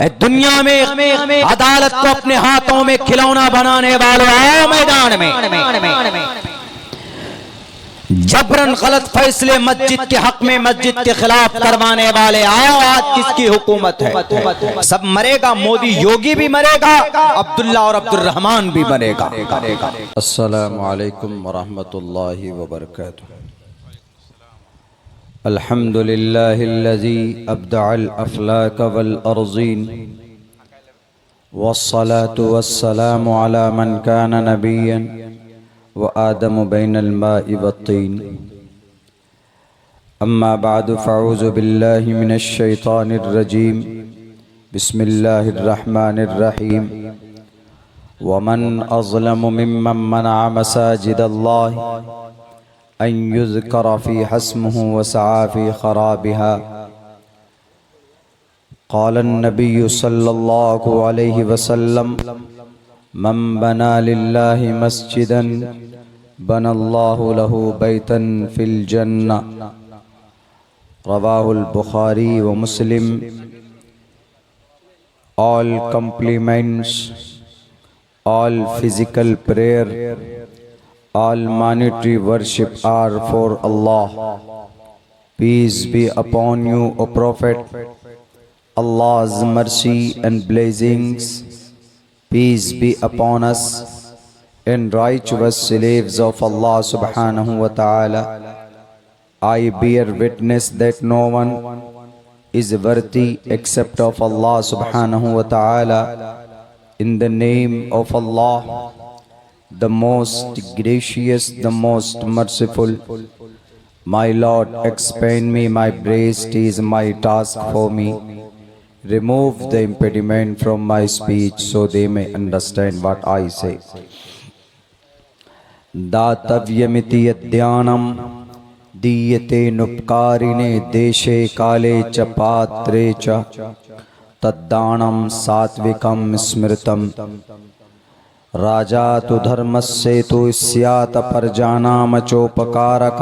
दुनिया में अदालत को अपने हाथों में खिलौना बनाने वालों, आओ मैदान में। जबरन गलत फैसले मस्जिद के हक में, मस्जिद के खिलाफ करवाने वाले, आओ आज किसकी हुकूमत है। सब मरेगा, मोदी योगी भी मरेगा, अब्दुल्ला और अब्दुल रहमान भी मरेगा। अस्सलामु अलैकुम वरहमतुल्लाहि वबरकातुहू। अल्हम्दुलिल्लाहिल्लज़ी अब्दअल अफ़लाक वल अर्ज़ीन वस्सलातु वस्सलामु अला मन कान नबिय्यन व आदम बैनल माइ वत्तीन। अम्मा बअद फ़अऊज़ु बिल्लाहि मिनश शैतानिर रजीम। बिस्मिल्लाहिर रहमानिर रहीम। वमन अज़लमु मिम्मन मनअ मसाजिदल्लाहि अन युज़करा फ़ीहा इस्मुहु व सआ फ़ी ख़राबिहा। क़ालन नबिय्यु सल्लल्लाहु अलैहि वसल्लम मन बना लिल्लाहि मस्जिदन बनल्लाहु लहु बैतन फिल जन्नह। रवाहुल बुखारी व मुस्लिम। All compliments, all physical prayer, all monetary worship are for Allah. Peace be upon you, O Prophet. Allah's mercy and blessings, peace be upon us and righteous slaves of Allah subhanahu wa ta'ala. I bear witness that no one is worthy except of Allah subhanahu wa ta'ala. In the name of Allah, the most gracious, the most merciful. My Lord, expand me, my breast is my task for me. Remove the impediment from my speech so they may understand what I say. दातव्यमिति यद्यानम दीयते नुपकारिणे देशे काले च पात्रे च तद्दानं सात्विकं स्मृतम्। राजा तु धर्मस्य तु स्यात् प्रजानां चोपकारक।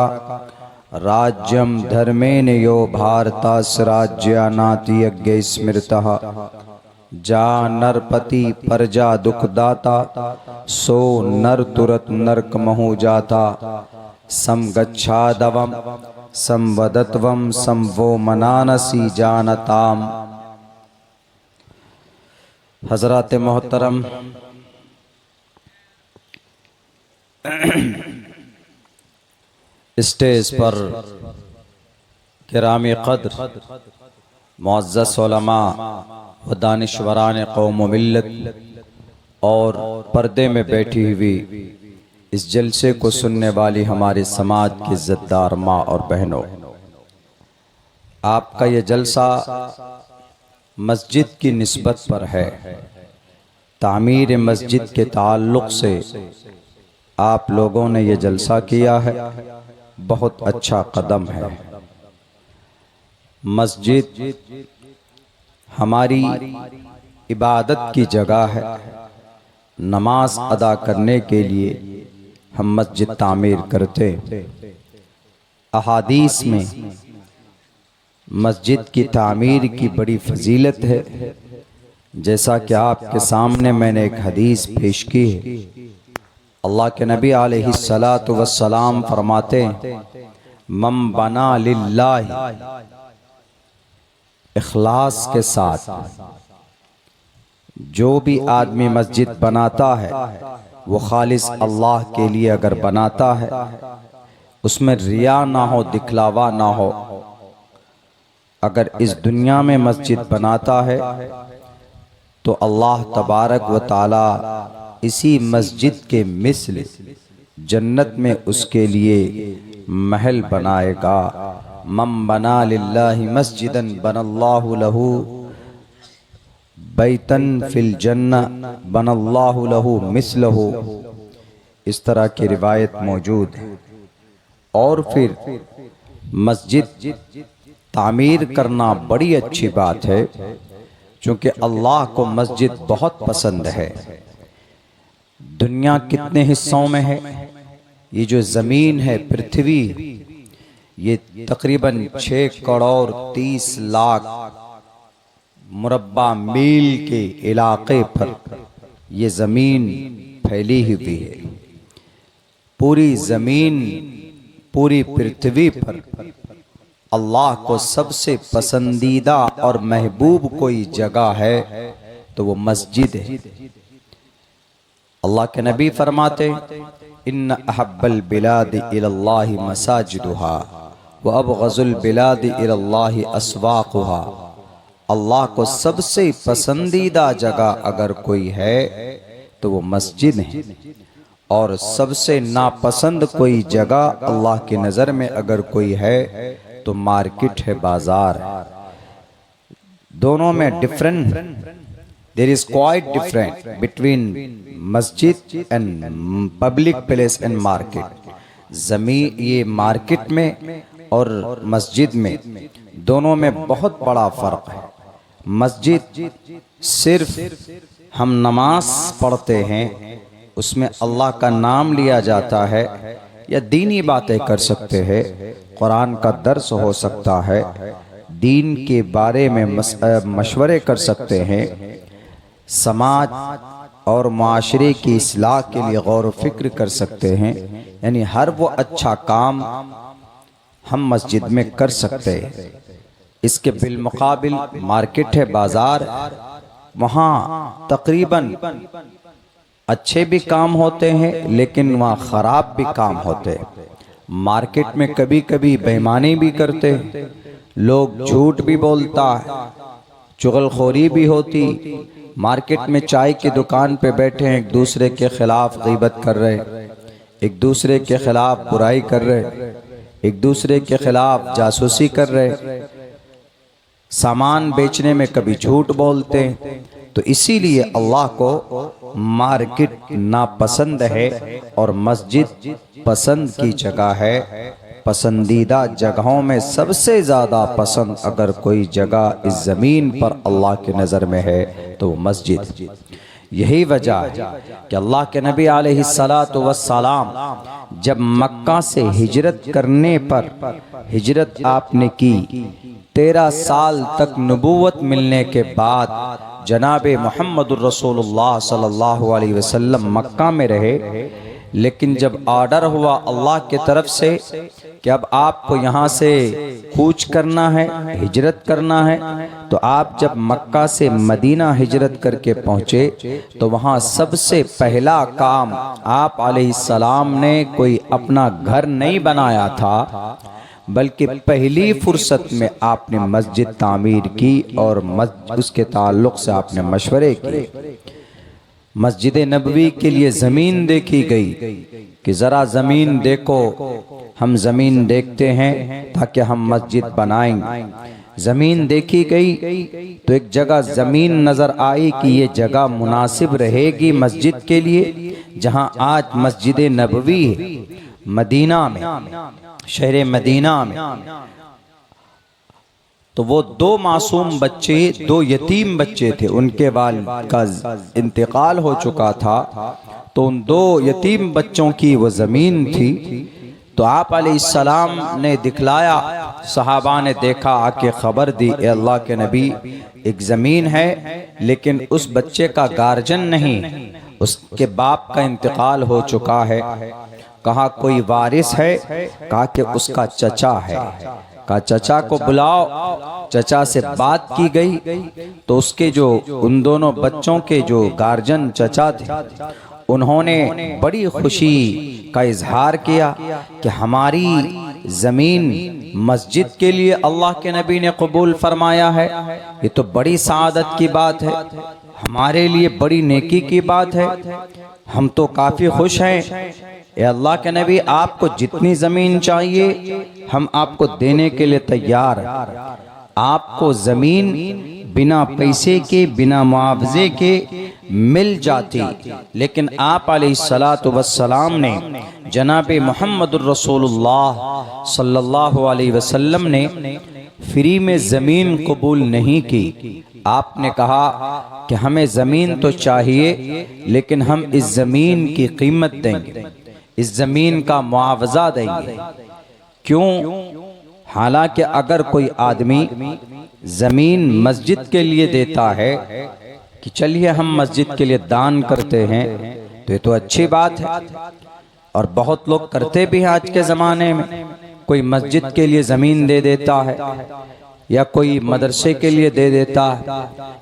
राज्यं धर्मेण यो भारतस्य राज्यानाति यज्ञ स्मृतः। जा नरपति प्रजा दुखदाता सो नर तुरत नरक महु जाता। समगच्छादवम संवदत्वम संवो मनानसी जानताम। हजरत मोहतरम स्टेज पर किरामी क़द्र मुअज़्ज़ज़ उलमा व दानिशवरान कौम व मिल्लत और पर्दे में बैठी हुई इस जलसे को सुनने वाली हमारे समाज की इज़्ज़तदार माँ और बहनों, आपका ये जलसा मस्जिद की निस्बत पर है। तामीर मस्जिद के ताल्लुक़ से आप लोगों ने ये जलसा किया है, बहुत अच्छा कदम है। मस्जिद हमारी इबादत की जगह है। नमाज अदा करने के लिए हम मस्जिद तामीर करते। अहादीस में मस्जिद की तामीर की बड़ी फजीलत है। जैसा कि आपके सामने मैंने एक हदीस पेश की है। अल्लाह के नबी अलैहिस्सलातु वस्सलाम फरमाते हैं, मम बना लिल्लाहि, इखलास के साथ जो भी आदमी मस्जिद बनाता है वो खालिस अल्लाह के लिए अगर बनाता है, उसमें रिया ना हो, दिखलावा ना हो। अगर इस दुनिया में मस्जिद बनाता है तो अल्लाह तबारक व ताला इसी मस्जिद के मिस्ल जन्नत में उसके लिए महल बनाएगा। मम बना लिल्लाहि मस्जिदन बनल्लाहु लहू बैतन फिल जन्नह बनल्लाहु लहू मिस्लहू। इस तरह की रिवायत मौजूद है। और फिर मस्जिद तामीर करना बड़ी अच्छी बात है, क्योंकि अल्लाह को मस्जिद बहुत पसंद है। दुनिया कितने हिस्सों में है? ये जो ज़मीन है, पृथ्वी, ये तकरीबन 6 करोड़ 30 लाख मुरब्बा मील के इलाके पर ये ज़मीन फैली हुई है। पूरी ज़मीन, पूरी पृथ्वी पर अल्लाह को सबसे पसंदीदा और महबूब कोई जगह है तो वो मस्जिद है। अल्लाह के नबी फरमाते, इन्न अहब्बल बिलाद इलल्लाहि मसाजिदुहा व अबग़ज़ुल बिलाद इलल्लाहि अस्वाक़ुहा। अल्लाह को सबसे पसंदीदा जगह अगर कोई है तो वो मस्जिद है, और सबसे नापसंद कोई जगह अल्लाह की नज़र में अगर कोई है तो मार्केट है, बाजार। दोनों में different, there is quite different between मस्जिद and public place and market. जमीन, ये मार्केट में और मस्जिद में, दोनों में बहुत बड़ा फर्क है। मस्जिद सिर्फ हम नमाज पढ़ते हैं, उसमें अल्लाह का नाम लिया जाता है, या दीनी बातें कर सकते हैं, कुरान का दर्स हो सकता है, दीन के बारे में मशवरे कर सकते हैं, समाज और माशरे की इस्लाह के लिए गौर व फिक्र कर सकते हैं। यानी हर वो अच्छा काम हम मस्जिद में कर सकते हैं। इसके बिलमुकाबिल मार्केट है, बाजार, वहाँ तकरीबन अच्छे भी काम होते हैं लेकिन वहाँ ख़राब भी काम होते हैं। मार्केट में कभी कभी बेईमानी भी करते हैं लोग, झूठ भी बोलता है, चुगलखोरी भी होती। मार्केट में चाय की दुकान पे बैठे हैं, एक दूसरे के खिलाफ गीबत कर रहे, एक दूसरे के खिलाफ बुराई कर रहे, एक दूसरे के खिलाफ जासूसी कर रहे, सामान बेचने में कभी झूठ बोलते हैं। तो इसीलिए अल्लाह को मार्केट नापसंद है और मस्जिद पसंद की जगह है। पसंदीदा जगहों में सबसे ज़्यादा पसंद अगर कोई जगह इस ज़मीन पर अल्लाह की नज़र में है तो मस्जिद। यही वजह है कि अल्लाह के नबी अलैहिस्सलातु वस्सलाम जब मक्का से हिजरत करने पर, हिजरत आपने की 13 साल तक नबूवत मिलने के बाद जनाबे मुहम्मदुर रसूलुल्लाह सल्लल्लाहु अलैहि वसल्लम मक्का में रहे। लेकिन जब ऑर्डर हुआ अल्लाह की तरफ से कि अब आपको यहाँ से कूच करना है, हिजरत करना है, तो आप जब मक्का से मदीना हिजरत करके पहुँचे तो वहाँ सबसे पहला काम आप अलैहिस्सलाम ने कोई अपना घर नहीं बनाया था, बल्कि पहली फुर्सत में आपने मस्जिद तामीर की और उसके ताल्लुक से आपने मशवरे किए। मस्जिद नबवी के लिए ज़मीन देखी गई कि ज़रा ज़मीन देखो, हम ज़मीन देखते हैं ताकि हम मस्जिद बनाएंगे। ज़मीन देखी गई तो एक जगह ज़मीन नज़र आई कि ये जगह मुनासिब रहेगी मस्जिद के लिए, जहाँ आज मस्जिद नबवी है मदीना में, शहर मदीना में। तो वो 2 मासूम बच्चे, 2 यतीम बच्चे थे, उनके वालिद का इंतकाल हो चुका था, तो उन 2 यतीम बच्चों की वो ज़मीन थी। तो आप अलैहिस्सलाम ने दिखलाया, सहाबा ने देखा, आके खबर दी, ए अल्लाह के नबी, एक ज़मीन है लेकिन उस बच्चे का गार्जियन नहीं, उसके बाप का इंतकाल हो चुका है। कहा कोई वारिस है? कहा कि उसका चचा है। कहा चचा को बुलाओ। चचा से बात की गई तो उसके जो उन दोनों बच्चों के जो गार्जियन चचा थे, उन्होंने बड़ी खुशी का इजहार किया कि हमारी ज़मीन मस्जिद के लिए अल्लाह के नबी ने कबूल फरमाया है, ये तो बड़ी सआदत की बात है, हमारे लिए बड़ी नेकी की बात है, हम तो काफ़ी खुश हैं। ए अल्लाह के नबी, आपको जितनी ज़मीन चाहिए हम आपको देने के लिए तैयार हैं। आपको ज़मीन बिना पैसे के, बिना मुआवजे के मिल जाती, लेकिन आप अलैहिस्सलातु वस्सलाम ने जनाबे मुहम्मदुर रसूलुल्लाह सल्लल्लाहु अलैहि वसल्लम ने फ्री में ज़मीन कबूल नहीं की। आपने कहा कि हमें ज़मीन तो चाहिए लेकिन हम इस ज़मीन की कीमत देंगे, इस ज़मीन का मुआवजा देंगे। क्यों? हालांकि अगर कोई आदमी ज़मीन मस्जिद के लिए देता है कि चलिए हम मस्जिद के लिए दान करते हैं, तो ये तो अच्छी बात है और बहुत लोग करते भी हैं आज के ज़माने में। कोई मस्जिद के लिए ज़मीन दे देता है या कोई मदरसे के लिए दे देता है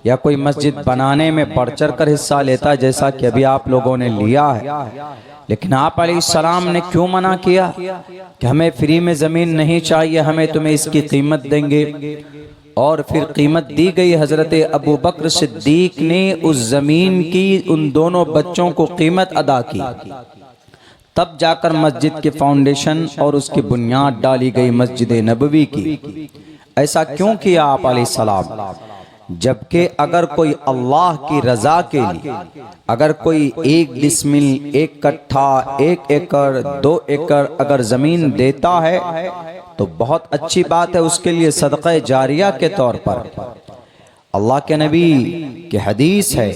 या कोई मस्जिद बनाने में बढ़ चढ़ कर हिस्सा लेता है, जैसा कि अभी आप लोगों ने लिया है। लेकिन आप अलैहिस्सलाम ने क्यों मना किया कि हमें फ्री में ज़मीन नहीं चाहिए, हमें तुम्हें इसकी कीमत देंगे। और फिर कीमत दी गई। हज़रत अबू बकर सिद्दीक ने उस ज़मीन की उन दोनों बच्चों को कीमत अदा की, तब जाकर मस्जिद के फाउंडेशन और उसकी बुनियाद डाली गई मस्जिद नबवी की। ऐसा क्यों किया आप अलैहिस्सलाम? जबकि अगर कोई अल्लाह की रजा के लिए, अगर कोई 1 डिसमिल, 1 कट्ठा, 1 एकड़, 2 एकड़ अगर जमीन देता है तो बहुत अच्छी बात है, उसके लिए सदक़े जारिया के तौर पर। अल्लाह के नबी की हदीस है,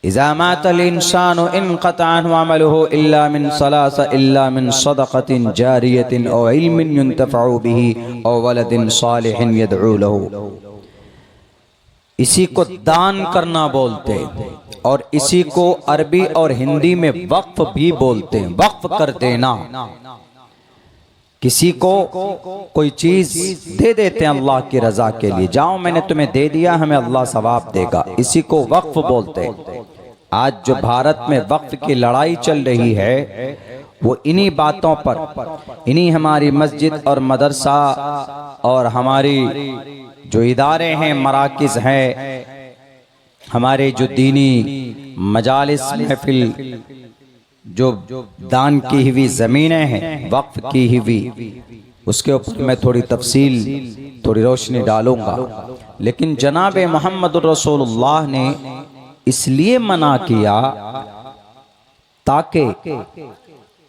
इज़ा मातल इंसानु इनक़ता अन्हु अमलुहु इल्ला मिन सलासा इल्ला मिन सदक़तिन जारियतिन औ इल्मिन युंतफ़अु बिही औ वलदिन सालिहिन यदऊ लहू। इसी को दान करना बोलते हैं और इसी को अरबी और हिंदी में वक्फ भी बोलते हैं। वक्फ कर देना, किसी को कोई चीज दे देते हैं अल्लाह की रजा के लिए, जाओ मैंने तुम्हें दे दिया, हमें अल्लाह सवाब देगा, इसी को वक्फ बोलते हैं। आज जो भारत में वक्फ की लड़ाई चल रही है वो इन्हीं बातों पर, इन्हीं हमारी मस्जिद और मदरसा और हमारी जो इदारे हैं, मराकिज़ हैं, हमारे जो दीनी मजालिस महफिल, जो दान की हुई ज़मीनें हैं, वक्फ की हुई, उसके ऊपर मैं थोड़ी तफसील, थोड़ी रोशनी डालूंगा। लेकिन जनाब मोहम्मद रसूलुल्लाह ने इसलिए मना किया ताकि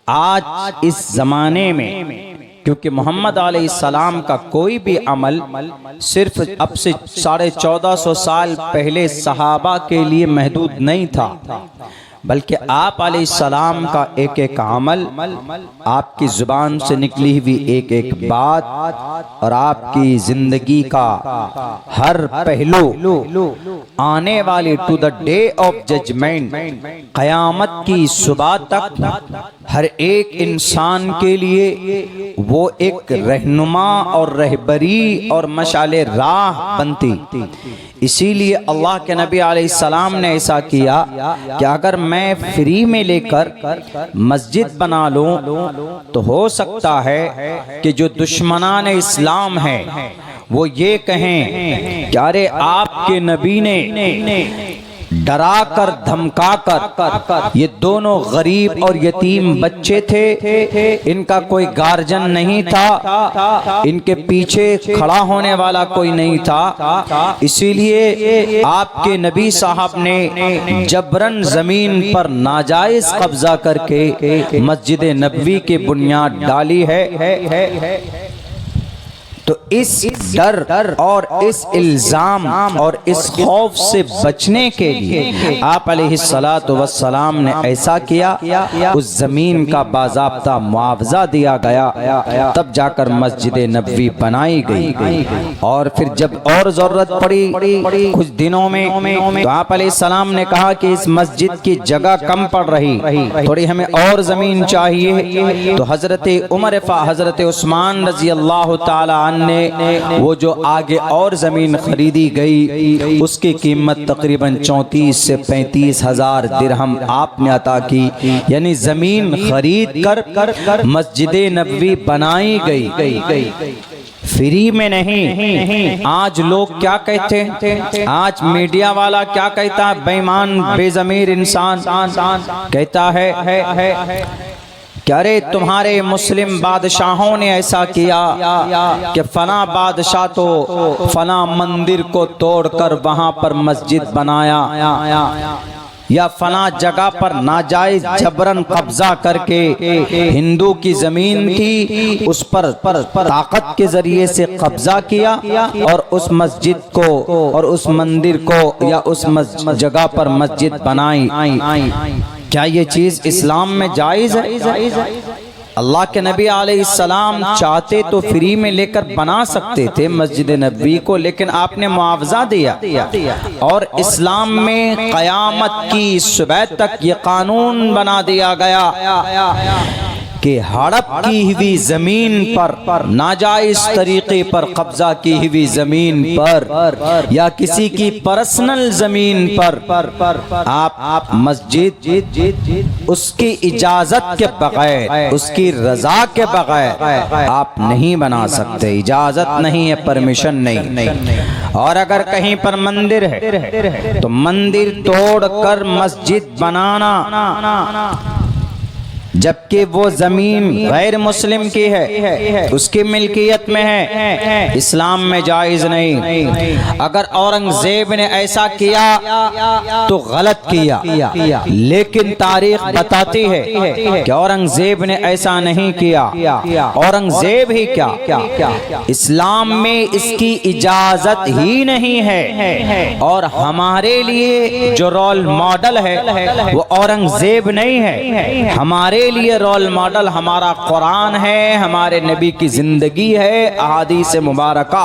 आज इस ज़माने में, क्योंकि मोहम्मद अलैहिस्सलाम का कोई भी अमल सिर्फ अब से 1450 साल पहले सहाबा के लिए महदूद नहीं था, बल्कि आप अलैहिस्सलाम का एक एक अमल, आपकी जुबान से निकली हुई एक एक बात और आपकी जिंदगी का हर पहलू आने वाली to the day of judgement, क़यामत की सुबह तक हर एक इंसान के लिए वो एक रहनुमा और रहबरी और मशाले राह बनती। इसीलिए अल्लाह के नबी अलैहिस्सलाम ने ऐसा किया कि अगर मैं फ्री में लेकर मस्जिद बना लूं तो हो सकता है कि जो दुश्मनान इस्लाम है वो ये कहें कि अरे आपके नबी ने डरा कर धमका कर, ये दोनों गरीब और यतीम बच्चे थे, इनका कोई गार्जियन नहीं था, इनके पीछे खड़ा होने वाला कोई नहीं था, इसीलिए आपके नबी साहब ने जबरन जमीन पर नाजायज कब्जा करके मस्जिद नबवी की बुनियाद डाली है। तो इस डर और इस इल्जाम और इस खौफ से बचने के लिए आप अलैहिस्सलातु वस्सलाम ने ऐसा किया, उस जमीन का बाज़ाब्ता मुआवजा दिया गया, तब जाकर मस्जिद नबवी बनाई गई। और फिर जब और जरूरत पड़ी कुछ दिनों में, तो आप अलैहिस्सलाम ने कहा कि इस मस्जिद की जगह कम पड़ रही, थोड़ी हमें और जमीन चाहिए। तो हजरत उमर हजरत उस्मान रजी अल्लाह ताला ने वो जो आगे और जमीन खरीदी गई उसकी कीमत तकरीबन 34 से 35 हजार दिरहम आपने अता की, यानी जमीन खरीद कर मस्जिद नबवी बनाई गई, फ्री में नहीं। आज लोग क्या कहते हैं, आज मीडिया वाला क्या कहता है, बेईमान बेजमीर इंसान कहता है क्या रे तुम्हारे मुस्लिम बादशाहों ने ऐसा किया कि फला बादशाह तो फला मंदिर को तोड़कर वहां पर मस्जिद बनाया, या फला जगह पर नाजायज जबरन कब्जा करके हिंदू की जमीन थी उस पर ताकत के जरिए से कब्जा किया और उस मस्जिद को और उस मंदिर को या उस जगह पर मस्जिद बनाई। क्या ये चीज इस्लाम में जायज है? अल्लाह के नबी अलैहिस्सलाम चाहते तो फ्री में लेकर बना सकते थे मस्जिद नबवी को, लेकिन आपने मुआवजा दिया। और इस्लाम में क़यामत की सुबह तक ये कानून बना दिया गया कि हड़प की हुई जमीन पर, नाजायज तरीके पर कब्जा की हुई जमीन पर या किसी की पर्सनल जमीन पर आप मस्जिद उसकी इजाजत के बगैर, उसकी रजा के बगैर आप नहीं बना सकते। इजाजत नहीं है, परमिशन नहीं। और अगर कहीं पर मंदिर है तो मंदिर तोड़कर मस्जिद बनाना, जबकि वो जमीन गैर मुस्लिम की है, उसकी मिल्कियत में है, इस्लाम में जायज नहीं। अगर औरंगजेब ने ऐसा किया तो गलत किया, लेकिन तारीख बताती है कि औरंगजेब ने ऐसा नहीं किया। औरंगजेब ही क्या, इस्लाम में इसकी इजाजत ही नहीं है। और हमारे लिए जो रोल मॉडल है वो औरंगजेब नहीं है, हमारे लिए रोल मॉडल हमारा कुरान है, हमारे नबी की जिंदगी है, अहादीस मुबारका।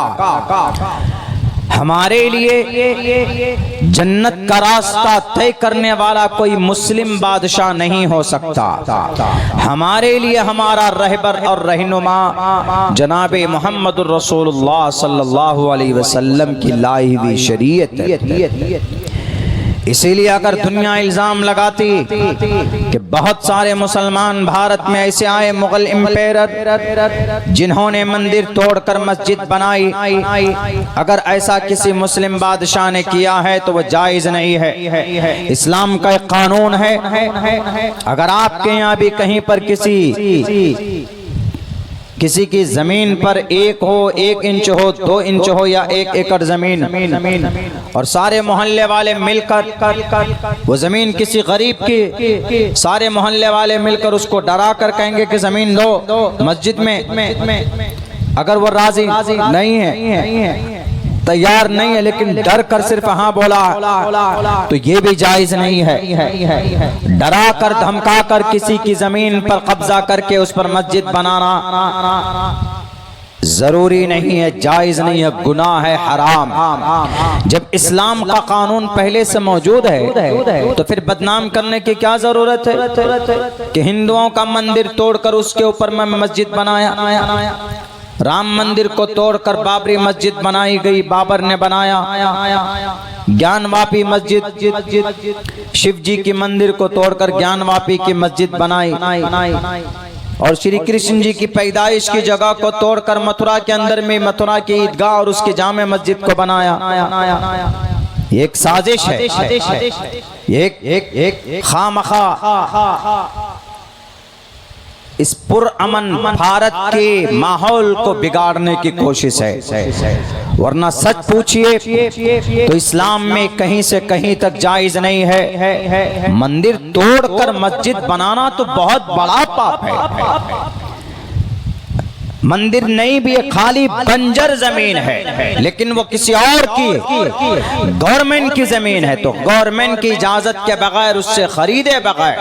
हमारे लिए जन्नत का रास्ता तय करने वाला कोई मुस्लिम बादशाह नहीं हो सकता। हमारे लिए हमारा रहबर और रहनुमा जनाब मोहम्मदुर रसूलुल्लाह सल्लल्लाहु अलैहि वसल्लम की लाई हुई शरीयत है। इसीलिए अगर दुनिया इल्जाम लगाती कि बहुत सारे मुसलमान भारत में ऐसे आए मुगल एम्पायर जिन्होंने मंदिर तोड़कर मस्जिद बनाई, अगर ऐसा किसी मुस्लिम बादशाह ने किया है तो वह जायज नहीं है। इस्लाम का एक कानून है, अगर आपके यहाँ भी कहीं पर किसी की जमीन पर 1 इंच हो 2 इंच हो या 1 एकड़ जमीन, और सारे मोहल्ले वाले मिलकर वो जमीन किसी गरीब की, सारे मोहल्ले वाले मिलकर उसको डरा कर कहेंगे कि जमीन दो मस्जिद में, अगर वो राजी नहीं है, तैयार नहीं है, लेकिन डर कर सिर्फ हाँ बोला, तो ये भी जायज नहीं है। डरा कर धमका कर किसी की जमीन पर कब्जा करके उस पर मस्जिद बनाना जरूरी नहीं है, जायज नहीं है, गुनाह है, हराम। जब इस्लाम का कानून पहले से मौजूद है तो फिर बदनाम करने की क्या जरूरत है कि हिंदुओं का मंदिर तोड़कर उसके ऊपर मैं मस्जिद बनाया। राम मंदिर को तोड़कर बाबरी मस्जिद बनाई गई, बाबर ने बनाया। ज्ञानवापी मस्जिद, शिव जी की मंदिर को तोड़कर ज्ञानवापी की मस्जिद बनाई। और श्री कृष्ण जी की पैदाइश की जगह को तोड़कर मथुरा के अंदर में मथुरा की ईदगाह और उसकी जामे मस्जिद को बनाया। ये एक साजिश है, एक खामखा इस पुरअमन भारत के माहौल को बिगाड़ने की कोशिश है। वरना सच पूछिए तो इस्लाम में कहीं से कहीं तक जायज नहीं है। मंदिर तोड़कर मस्जिद बनाना तो बहुत बड़ा पाप है। मंदिर नहीं भी है, खाली बंजर जमीन है, लेकिन वो किसी और की गवर्नमेंट की जमीन है, तो गवर्नमेंट की इजाजत के बगैर, उससे खरीदे बगैर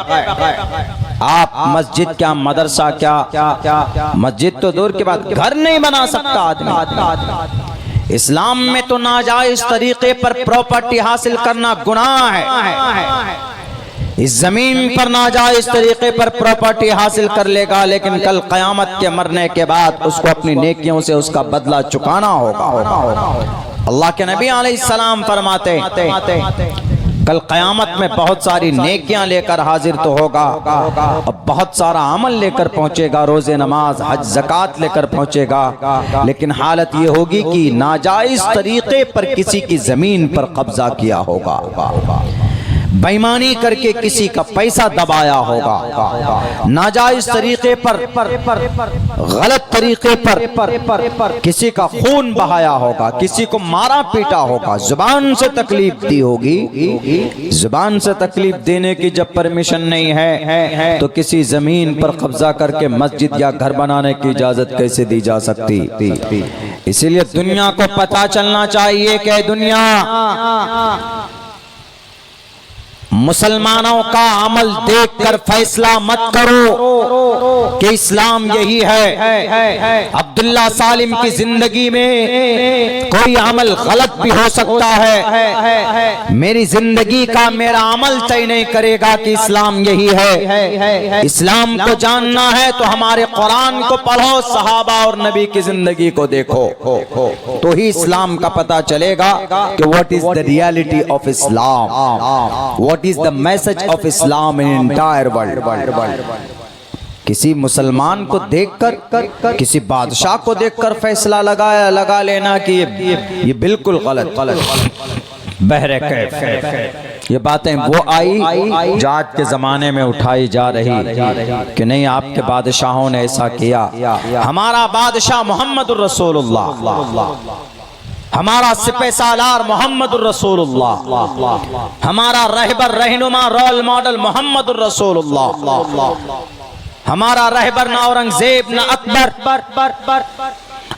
आप मस्जिद क्या, मदरसा क्या, मस्जिद तो दूर की बात, घर नहीं बना सकता आदमी। इस्लाम में तो नाजायज तरीके पर प्रॉपर्टी हासिल करना गुनाह है। इस जमीन पर नाजायज तरीके पर प्रॉपर्टी हासिल कर लेगा, लेकिन कल कयामत के मरने के बाद उसको अपनी नेकियों से उसका बदला चुकाना होगा। अल्लाह के नबी अलैहिस्सलाम फरमाते कल कयामत में बहुत सारी नेकियां लेकर हाजिर तो होगा और बहुत सारा अमल लेकर पहुंचेगा, रोजे नमाज हज ज़कात लेकर पहुंचेगा, लेकिन हालत ये होगी कि नाजायज तरीके पर किसी की जमीन पर कब्जा किया होगा, बेईमानी करके किसी का पैसा दबाया होगा, नाजायज तरीके पर गलत तरीके पर किसी का खून बहाया होगा, किसी को मारा पीटा होगा, जुबान से तकलीफ दी होगी। जुबान से तकलीफ देने की जब परमिशन नहीं है तो किसी जमीन पर कब्जा करके मस्जिद या घर बनाने की इजाजत कैसे दी जा सकती। इसीलिए दुनिया को पता चलना चाहिए कि दुनिया मुसलमानों का अमल देखकर फैसला मत करो कि इस्लाम यही है। अब्दुल्ला सालिम की जिंदगी में कोई अमल गलत भी हो सकता है, मेरी जिंदगी का मेरा अमल तय नहीं करेगा कि इस्लाम यही है। इस्लाम को जानना है तो हमारे कुरान को पढ़ो, सहाबा और नबी की जिंदगी को देखो, तो ही इस्लाम का पता चलेगा कि what is the reality of Islam, what is the message of Islam in entire world. किसी मुसलमान को देखकर, किसी बादशाह को देखकर फैसला लगा लेना कि ये बिल्कुल गलत बहरे कैफ, ये बातें वो आई जो आज के जमाने में उठाई जा रही कि नहीं आपके बादशाहों ने ऐसा किया। हमारा बादशाह मोहम्मदुर रसूलुल्लाह, हमारा सिपह सालार मोहम्मदुर रसूलुल्लाह, हमारा रहबर रहनुमा रोल मॉडल मोहम्मदुर रसूलुल्लाह, हमारा रहबर ना औरंगजेब ना अकबर।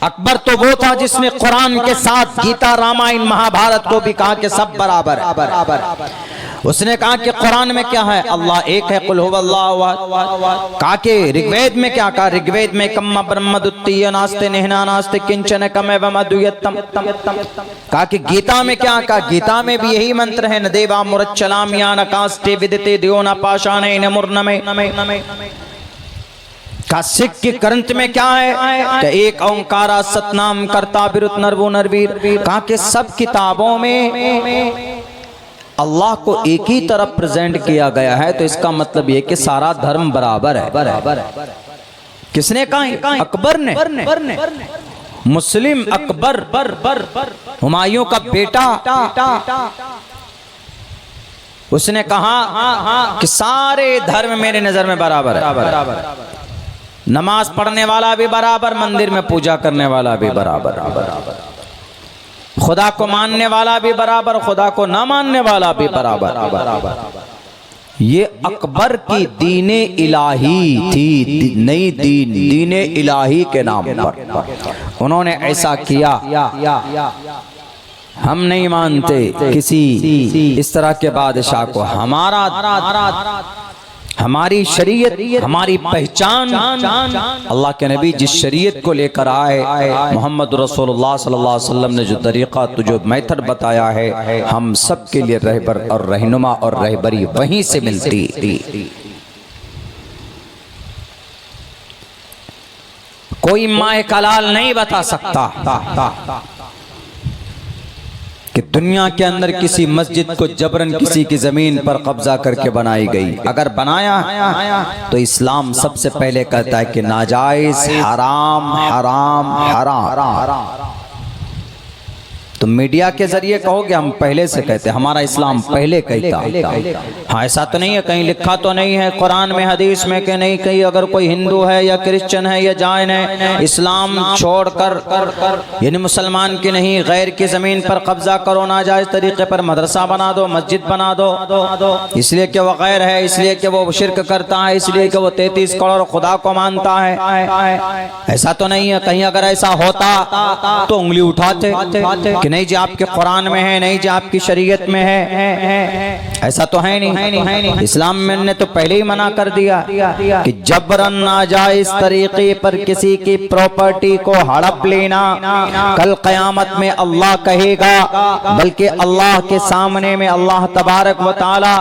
अकबर तो वो था जिसने कुरान के साथ गीता रामायण महाभारत को भी कहा कि सब बराबर। उसने कहा कि कुरान में क्या है, अल्लाह एक है, कुल हुवल्लाहु अहद। कहा कि ऋग्वेद में क्या कहा, ऋग्वेद में कम्मा ब्रह्मद्वितीय नास्ते नेहना नास्ते किंचन कमेव मद्वितीयम। कहा कि गीता में क्या कहा, गीता में भी यही मंत्र है, न देवा मुरच्चलाम या न कास्ते विदिते दियो न पाषाणे न मुर्नमे। का सिख के ग्रंथ में क्या है कि एक ओंकारा सतनाम करता बिरुत नरवो नरवीर। कहा कि सब किताबों में अल्लाह को एक ही तरफ प्रेजेंट किया गया है, तो इसका मतलब ये कि सारा धर्म बराबर है। किसने कहा, अकबर ने। मुस्लिम अकबर हुमायूं का बेटा, उसने कहा कि सारे धर्म मेरे नजर में बराबर है, नमाज पढ़ने वाला भी बराबर, मंदिर में पूजा करने वाला भी बराबर, खुदा को मानने वाला भी बराबर, खुदा को ना मानने वाला भी बराबर। ये अकबर की दीने इलाही थी, नई दीने इलाही के नाम पर उन्होंने ऐसा किया। हम नहीं मानते किसी इस तरह के बादशाह को। हमारी शरीयत, हमारी पहचान, अल्लाह के नबी जिस शरीयत को लेकर आए, मोहम्मद रसूलुल्लाह सल्लल्लाहु अलैहि वसल्लम ने जो तरीका, तो जो मेथड बताया है, हम सब के लिए रहबर और रहनुमा और रहबरी वहीं से मिलती। कोई माए कलाल नहीं बता सकता कि दुनिया के अंदर किसी मस्जिद को जबरन किसी की जमीन पर कब्जा करके बनाई गई। अगर बनाया तो इस्लाम सबसे पहले कहता है कि नाजायज, हराम हराम हराम। तो मीडिया के जरिए कहोगे हम पहले से कहते, हमारा इस्लाम पहले कहता। हाँ, ऐसा तो नहीं है, कहीं लिखा तो नहीं है कुरान में हदीस में कि नहीं कहीं अगर कोई हिंदू है या क्रिश्चियन है या जैन है, इस्लाम छोड़कर यानी मुसलमान की नहीं गैर की जमीन पर कब्जा करो, नाजायज तरीके पर मदरसा बना दो, मस्जिद बना दो, इसलिए कि वो गैर है, इसलिए कि वो शिर्क करता है, इसलिए कि वो 33 करोड़ खुदा को मानता है। ऐसा तो नहीं है। कहीं अगर ऐसा होता तो उंगली उठाते कि नहीं जी आपके कुरान में है, नहीं जी आपकी शरीयत में है। ऐसा तो है नहीं। इस्लाम में ने तो पहले ही मना कर दिया कि जबरन नाजायज तरीके पर किसी की प्रॉपर्टी को हड़प लेना कल कयामत में अल्लाह कहेगा, बल्कि अल्लाह के सामने में अल्लाह तबारक व तआला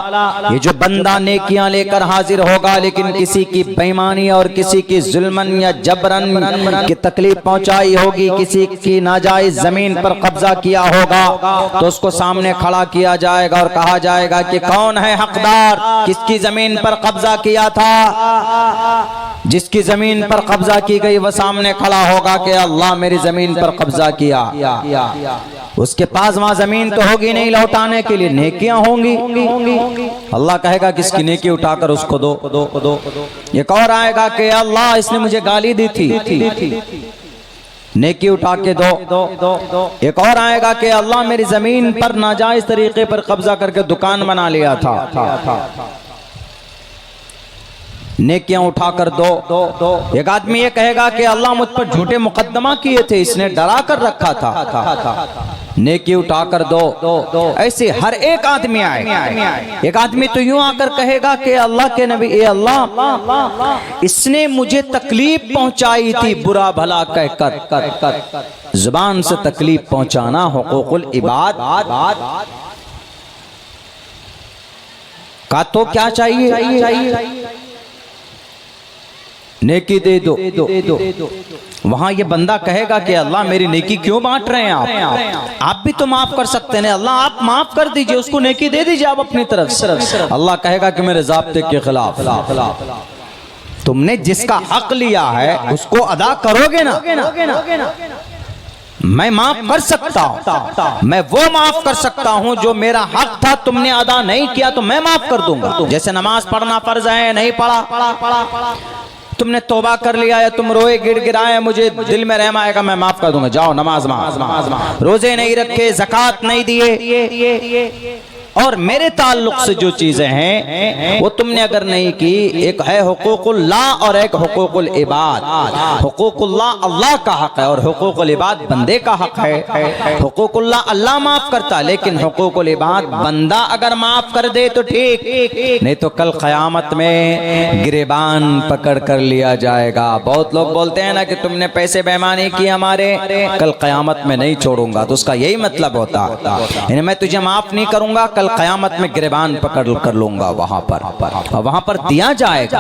ये जो बंदा नेकियां लेकर हाजिर होगा, लेकिन किसी की बेईमानी और किसी की जुल्मन या जबरन की तकलीफ पहुंचाई होगी, किसी की नाजायज जमीन पर कब्जा किया होगा, तो उसको सामने खड़ा किया जाएगा और कहा जाएगा कि कौन है हकदार, किसकी जमीन पर कब्जा किया था। जिसकी जमीन पर कब्जा की गई वह सामने खड़ा होगा कि अल्लाह मेरी जमीन पर कब्जा किया। उसके पास वहां जमीन तो होगी नहीं लौटाने के लिए, नेकियां होंगी। अल्लाह कहेगा किसकी नेकी उठाकर उसको दो। एक और आएगा कि अल्लाह इसने मुझे गाली दी थी, नेकी उठा के दो। एक और आएगा कि अल्लाह मेरी जमीन पर नाजायज तरीके पर कब्जा करके दुकान बना लिया था। नेकियां उठाकर दो। एक आदमी ये कहेगा कि अल्लाह मुझ पर झूठे मुकद्दमा किए थे, इसने डरा कर रखा था, नेकी उठाकर दो। ऐसे हर एक आदमी आए। एक आदमी तो यूं आकर कहेगा कि अल्लाह के नबी, ए अल्लाह, इसने मुझे तकलीफ पहुंचाई थी बुरा भला कहकर। जुबान से तकलीफ पहुंचाना हुकूकुल इबाद का तो क्या चाहिए, नेकी दे दो। वहां ये बंदा कहेगा कि अल्लाह मेरी नेकी क्यों बांट रहे हैं आप भी तो माफ कर सकते हैं, अल्लाह आप माफ कर दीजिए, उसको नेकी दे दीजिए आप अपनी तरफ से। अल्लाह कहेगा कि मेरे ज़ाब्ते के खिलाफ तुमने जिसका हक लिया है उसको अदा करोगे ना। मैं माफ कर सकता हूँ, मैं वो माफ कर सकता हूँ जो मेरा हक था तुमने अदा नहीं किया तो मैं माफ कर दूंगा। जैसे नमाज पढ़ना फर्ज है, नहीं पढ़ा, तुमने तौबा कर लिया है, तुम रोए गिड़गिड़ाए, मुझे दिल में रहम आएगा, मैं माफ कर दूंगा, जाओ नमाज माफ। रोजे नहीं रखे, ज़कात नहीं दिए, और मेरे ताल्लुक से जो चीजें हैं वो तुमने अगर नहीं की, एक है हुकूकुल्लाह और एक हुकूकुल इबाद। हुकूकुल्लाह अल्लाह का हक है और हुकूकुल इबाद बंदे का हक है। हुकूकुल्लाह अल्लाह माफ करता, लेकिन हुकूकुल इबाद बंदा अगर माफ कर दे तो ठीक, नहीं तो कल क़यामत में गिरेबान पकड़ कर लिया जाएगा। बहुत लोग बोलते हैं ना कि तुमने पैसे बेईमानी की हमारे, कल क़यामत में नहीं छोड़ूंगा, तो उसका यही मतलब होता है मैं तुझे माफ नहीं करूंगा, कल क़यामत में गिरबान पकड़ कर लूंगा वहां पर दिया जाएगा।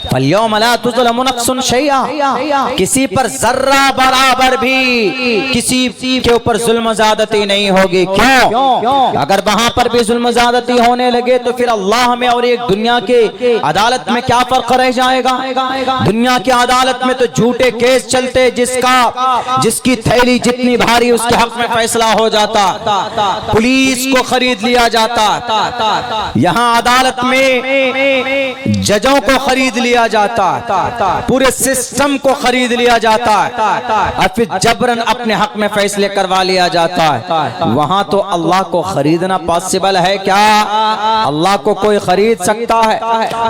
फल्यौम ला तुज़लमु नफ्सुन शैआ, किसी पर जर्रा बराबर भी किसी के ऊपर जुल्म ज़्यादती नहीं होगी। क्यों? अगर वहां पर भी जुल्म ज़्यादती होने लगे तो फिर अल्लाह में और एक दुनिया के अदालत में क्या फर्क रह जाएगा। दुनिया की अदालत में तो झूठे केस चलते, जिसकी थैली जितनी भारी उसके हक में फैसला हो जाता, पुलिस को खरीद लिया जाता। यहाँ अदालत में जजों को खरीद लिया जाता, पूरे सिस्टम को खरीद लिया जाता और फिर जबरन अपने हक में फैसले करवा लिया जाता है। वहां तो अल्लाह को खरीदना पॉसिबल है क्या? अल्लाह को कोई खरीद सकता है?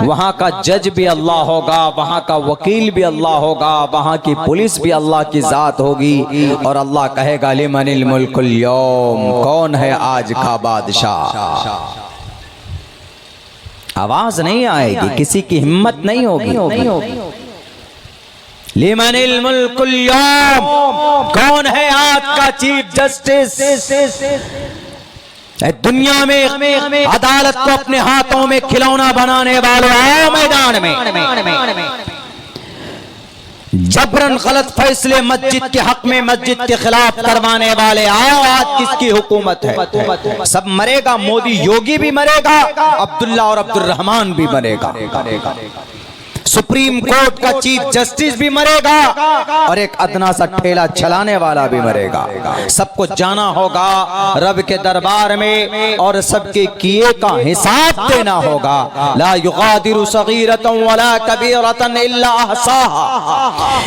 वहां का जज भी अल्लाह होगा, वहां का वकील भी अल्लाह होगा, वहां की पुलिस भी अल्लाह की जात होगी, और अल्लाह कहेगा लिमनिल मुल्कुल यौम, कौन है आज का बादशाह। आवाज नहीं आएगी, किसी की हिम्मत नहीं होगी। लिमनिल मुल्कुल यौम, कौन है आज का चीफ जस्टिस। दुनिया में अदालत को अपने हाथों में खिलौना बनाने वालों, आओ मैदान में। जबरन गलत फैसले मस्जिद के हक में, मस्जिद के खिलाफ करवाने वाले, आओ आज किसकी हुकूमत है। सब मरेगा, मोदी योगी भी मरेगा, अब्दुल्ला और अब्दुल रहमान भी मरेगा, सुप्रीम कोर्ट का चीफ जस्टिस भी मरेगा, और एक अदना सा ठेला चलाने वाला भी मरेगा। सबको जाना होगा रब के दरबार में और सबके किए का हिसाब देना होगा। ला युगादिरु सगीरतन वला कबीरतन इल्ला अहसाहा।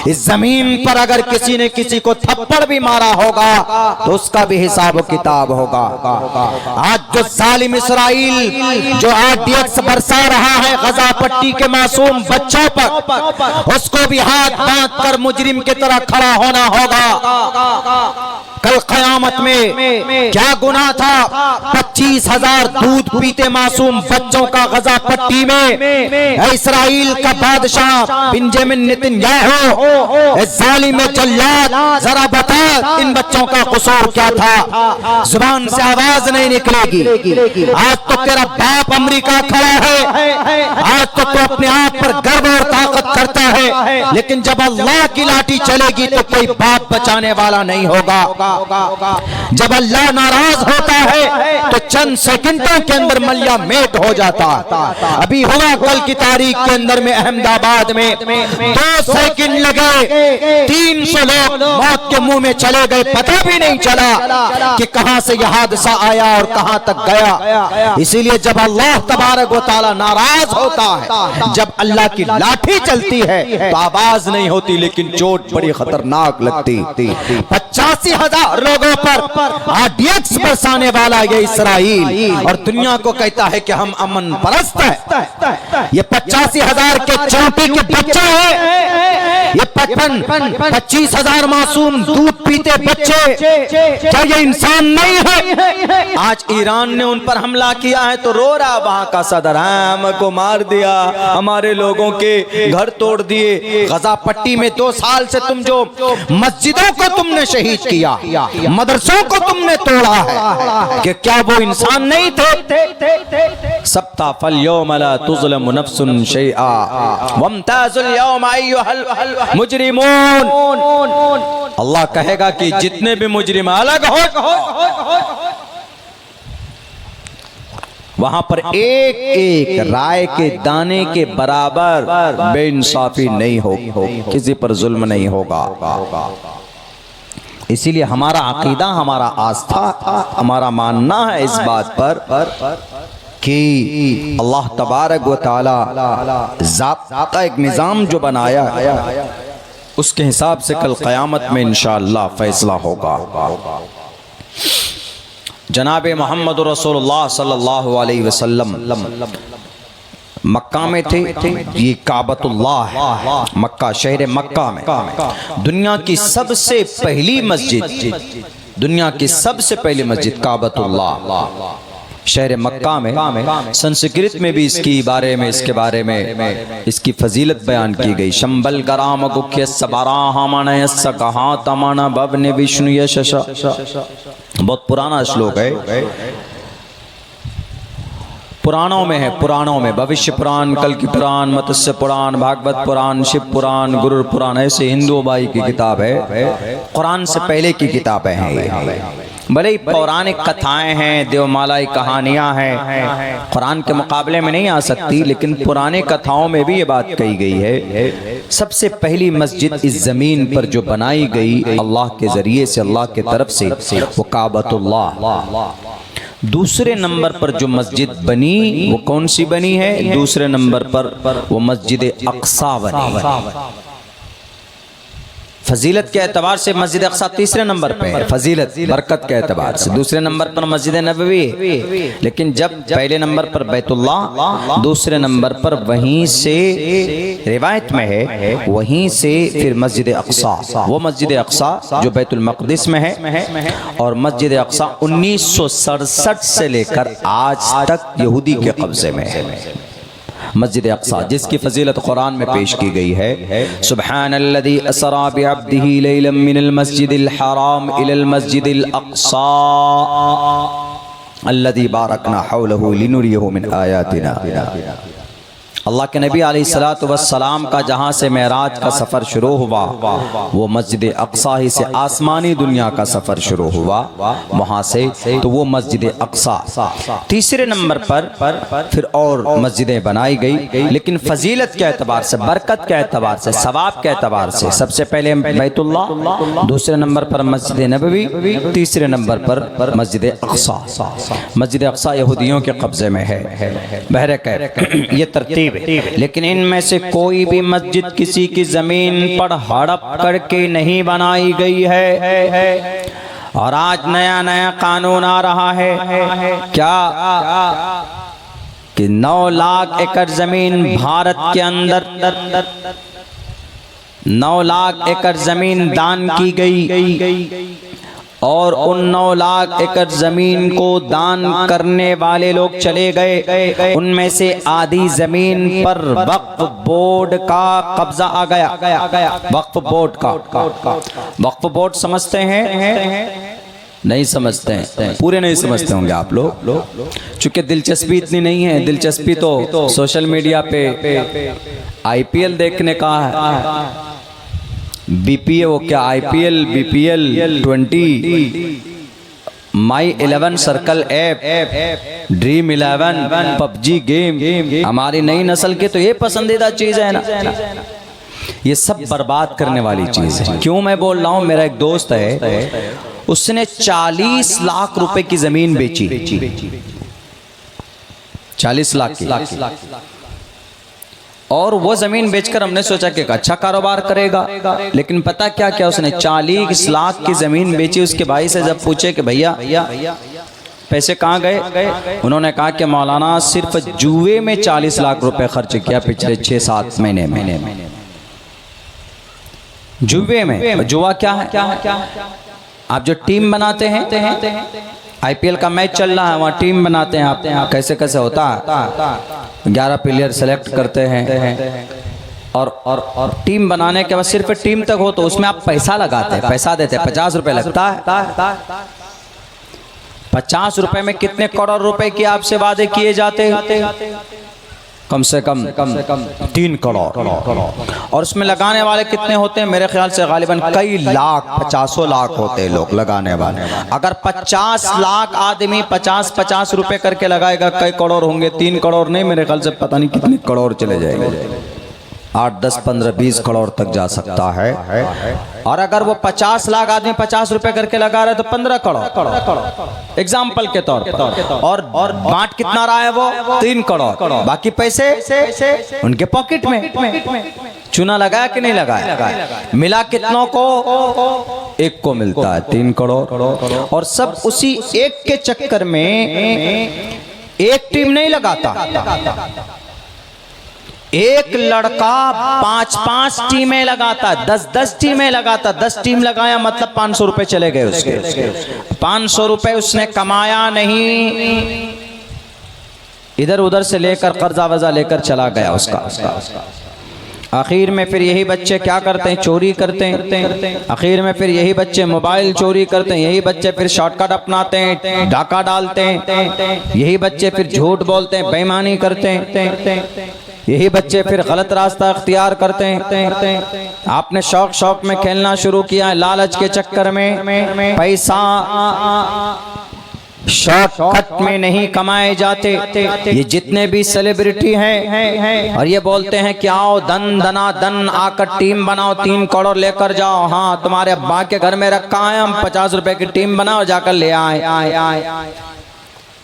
इस जमीन पर अगर किसी ने किसी को थप्पड़ भी मारा होगा तो उसका भी हिसाब किताब होगा। आज जो जालिम इसराइल जो RDX बरसा रहा है गजा पट्टी के मासूम बच्चों पर, उसको भी हाथ बांध कर मुजरिम की तरह खड़ा होना होगा। कल क़यामत में क्या गुनाह था? 25,000 दूध पीते मासूम बच्चों का गजा पट्टी में इस्राइल का बादशाह बेंजामिन नेतन्याहू, जालिम जल्लाद, जरा बता इन बच्चों का कसूर क्या था? जुबान से आवाज नहीं निकलेगी। आज तो तेरा बाप अमेरिका खड़ा है, आज तो तू अपने आप पर गर्व और ताकत करता है, लेकिन जब अल्लाह की लाठी चलेगी तो कोई बाप बचाने वाला नहीं होगा। जब अल्लाह नाराज होता है तो चंद सेकंडों के अंदर मलिया मेट हो जाता। अभी हुआ कल की तारीख के अंदर में अहमदाबाद में 2 सेकंड लगे, 300 लोग मौत के मुंह में चले गए, पता भी नहीं चला कि कहां से यह हादसा आया और कहां तक गया। इसीलिए जब अल्लाह तबारक व तआला नाराज होता है, जब अल्लाह की लाठी चलती है तो आवाज नहीं होती, लेकिन चोट बड़ी खतरनाक लगती। 85,000 लोगों पर RDX बरसाने वाला ये इसराइल, और दुनिया को कहता है कि हम अमन परस्त हैं। ये 85,000 के चोटी के बच्चे हैं, ये 25,000 मासूम दूध पीते बच्चे, क्या ये इंसान नहीं है? आज ईरान ने उन पर हमला किया है तो रो रहा वहां का सदर, हमको मार दिया, हमारे लोगों के घर तोड़ दिए। गजा पट्टी में 2 साल से तुम जो मस्जिदों को तुमने शहीद किया, मदरसों को तुमने तोड़ा है, कि क्या वो इंसान नहीं थे? सबता फल यौम ला तुज़लमु नफ्सुन शैआ वम्ताजुल यौम अय्युहल मुजरिमून। अल्लाह कहेगा कि जितने भी मुजरिम अलग हो, वहां पर एक एक राय के दाने के बराबर बेइंसाफी नहीं होगी, किसी पर जुल्म नहीं होगा। इसीलिए हमारा अकीदा, हमारा आस्था, हमारा मानना है इस बात पर कि अल्लाह तबारक व तआला ज़ाब्ता एक निज़ाम जो बनाया उसके हिसाब से कल क़यामत में इंशाअल्लाह फैसला होगा। जनाब मोहम्मद रसूलुल्लाह सल्लल्लाहु अलैहि वसल्लम मक्का में थे। ये काबतुल्लाह है, मक्का, शहर मक्का में दुनिया की सबसे पहली मस्जिद, दुनिया की सबसे पहली मस्जिद काबतुल्लाह शहर मक्का में। संस्कृत में भी इसके बारे में इसकी फजीलत बयान की गई। शंबल गराम गुख्य सबारा हमन कहा तमन बवने विष्णु यश, बहुत पुराना श्लोक है, पुराणों में है, पुराणों में भविष्य पुराण, कल की पुराण, मत्स्य पुराण, भागवत पुराण, शिव पुराण, गुरु पुराण, ऐसे हिंदू भाई की किताब है, कुरान से पहले की किताबें हैं। भले ही पौराणिक कथाएं हैं, देवमालाई कहानियां हैं, कुरान के मुकाबले में नहीं आ सकती, लेकिन पुराने कथाओं में भी ये बात कही गई है। सबसे पहली मस्जिद इस जमीन पर जो बनाई गई अल्लाह के जरिए से, अल्लाह के तरफ से, वो काबतुल्लाह। दूसरे नंबर पर जो मस्जिद बनी वो कौन सी बनी है? दूसरे नंबर पर वो मस्जिद अक्सा बनी। फजीलत के एतबार से मस्जिद अक्सा तीसरे नंबर पे है, फजीलत बरकत के एतबार से। दूसरे नंबर पर मस्जिद नबवी है, लेकिन जब पहले नंबर पर बैतुल्लाह, दूसरे नंबर पर वहीं से रिवायत में है, वहीं से फिर मस्जिद अक्सा, वो मस्जिद अक्सा जो बैतुल मक़दिस में है। और मस्जिद अक्सा 1967 से लेकर आज तक यहूदी के कब्जे में है। मस्जिद अक्सा जिसकी फजीलत कुरान में पेश की गई है, सुब्हानल्लज़ी असरा बिअब्दिही लैलन मिनल मस्जिदिल हराम इलल मस्जिदिल अक्सा अल्लज़ी बारकना हौलहु लिनुरियहु मिन आयातिना। अल्लाह के नबी अलैहिस्सलातु वस्सलाम का जहाँ से मेराज का सफ़र शुरू हुआ, वो मस्जिद अक्सा ही से आसमानी दुनिया का सफ़र शुरू हुआ, वहाँ से तो वो मस्जिद अक्सा। तीसरे नंबर पर फिर और मस्जिदें बनाई गई, लेकिन फजीलत के एतबार से, बरकत के एतबार से, सवाब के एतबार से सबसे पहले बैतुल्लाह, दूसरे नंबर पर मस्जिद नबवी, तीसरे नंबर पर मस्जिद अक्सा। मस्जिद अक्सा यहूदियों के कब्जे में है। बहरकैफ ये तरतीब, लेकिन इनमें से कोई भी मस्जिद किसी की जमीन पर हड़प करके नहीं बनाई गई है। और आज नया नया कानून आ रहा है क्या कि 9 लाख एकड़ जमीन भारत के अंदर 9 लाख एकड़ जमीन दान की गई, और उन 9 लाख एकड़ जमीन को दान करने वाले लोग चले गए, उनमें से आधी जमीन पर वक्फ बोर्ड का कब्जा आ गया। वक्फ बोर्ड का, वक्फ बोर्ड समझते हैं? नहीं समझते हैं, पूरे नहीं समझते होंगे आप लोग, चूंकि दिलचस्पी इतनी नहीं है। दिलचस्पी तो सोशल मीडिया पे IPL देखने का है, BPA, वो क्या IPL, BPL 20, माई 11 circle app, dream 11, PUBG game. हमारी नई नस्ल के तो ये पसंदीदा चीज़ है ना, ये सब बर्बाद करने वाली चीज़ है। क्यों मैं बोल रहा हूँ? मेरा एक दोस्त है, उसने 40 लाख रुपए की ज़मीन बेची, 40 लाख की, और वो जमीन बेचकर हमने सोचा कि एक अच्छा कारोबार करेगा, लेकिन पता क्या क्या उसने 40 लाख की जमीन बेची। उसके भाई से जब पूछे कि भैया पैसे कहाँ गए, उन्होंने कहा कि मौलाना सिर्फ जुए में 40 लाख रुपए खर्च किया पिछले 6-7 महीने में। जुए में, जुआ क्या है? आप जो टीम बनाते हैं, आईपीएल का मैच चल रहा है, वहाँ टीम बनाते हैं आप, कैसे होता है, 11 प्लेयर सेलेक्ट करते हैं और टीम बनाने के बाद सिर्फ टीम तक हो तो उसमें आप पैसा लगाते हैं, पैसा देते हैं, 50 रुपए लगता है। 50 रुपए में कितने करोड़ रुपए की आपसे वादे किए जाते हैं? कम से कम 3 करोड़। और उसमें लगाने वाले कितने होते हैं? मेरे ख्याल से गालिबन कई लाख, 50 लाख होते हैं लोग लगाने वाले। अगर 50 लाख आदमी 50 रुपए करके लगाएगा, कई करोड़ होंगे? 3 करोड़ नहीं, मेरे ख्याल से पता नहीं कितने करोड़ चले जाएंगे, 8, 10, 15, 20 करोड़ तक जा सकता है। और अगर वो 50 लाख आदमी 50 रुपए करके लगा रहे तो 15 करोड़ एग्जाम्पल के तौर पर। और बांट कितना रहा है वो? 3 करोड़। बाकी पैसे उनके पॉकेट में। चुना लगाया कि नहीं लगाया? मिला कितनों को? एक को मिलता है 3 करोड़। और सब उसी एक के चक्कर में एक टीम नहीं लगाता, एक लड़का 5-5 टीमें लगाता, 10-10 टीमें लगाता। 10 टीम लगाया मतलब 500 रुपए चले गए उसके। 500 रुपए उसने कमाया नहीं, इधर उधर से लेकर कर्जा वर्जा लेकर चला गया उसका। आखिर में फिर यही बच्चे क्या करते हैं? चोरी करते हैं। आखिर में फिर यही बच्चे मोबाइल चोरी करते हैं, यही बच्चे फिर शॉर्टकट अपनाते हैं, डाका डालते हैं, यही बच्चे फिर झूठ बोलते हैं, बेईमानी करते हैं, यही बच्चे फिर गलत रास्ता इख्तियार करते हैं। आपने शौक में खेलना शुरू किया है, लालच के चक्कर में। पैसा शॉर्टकट में नहीं कमाए जाते। ये जितने भी सेलिब्रिटी हैं और ये बोलते हैं कि आओ दन दना दन आकर टीम बनाओ, 3 करोड़ लेकर जाओ। हाँ, तुम्हारे अब्बा के घर में रखा है, हम 50 रुपए की टीम बनाओ, जाकर ले आए।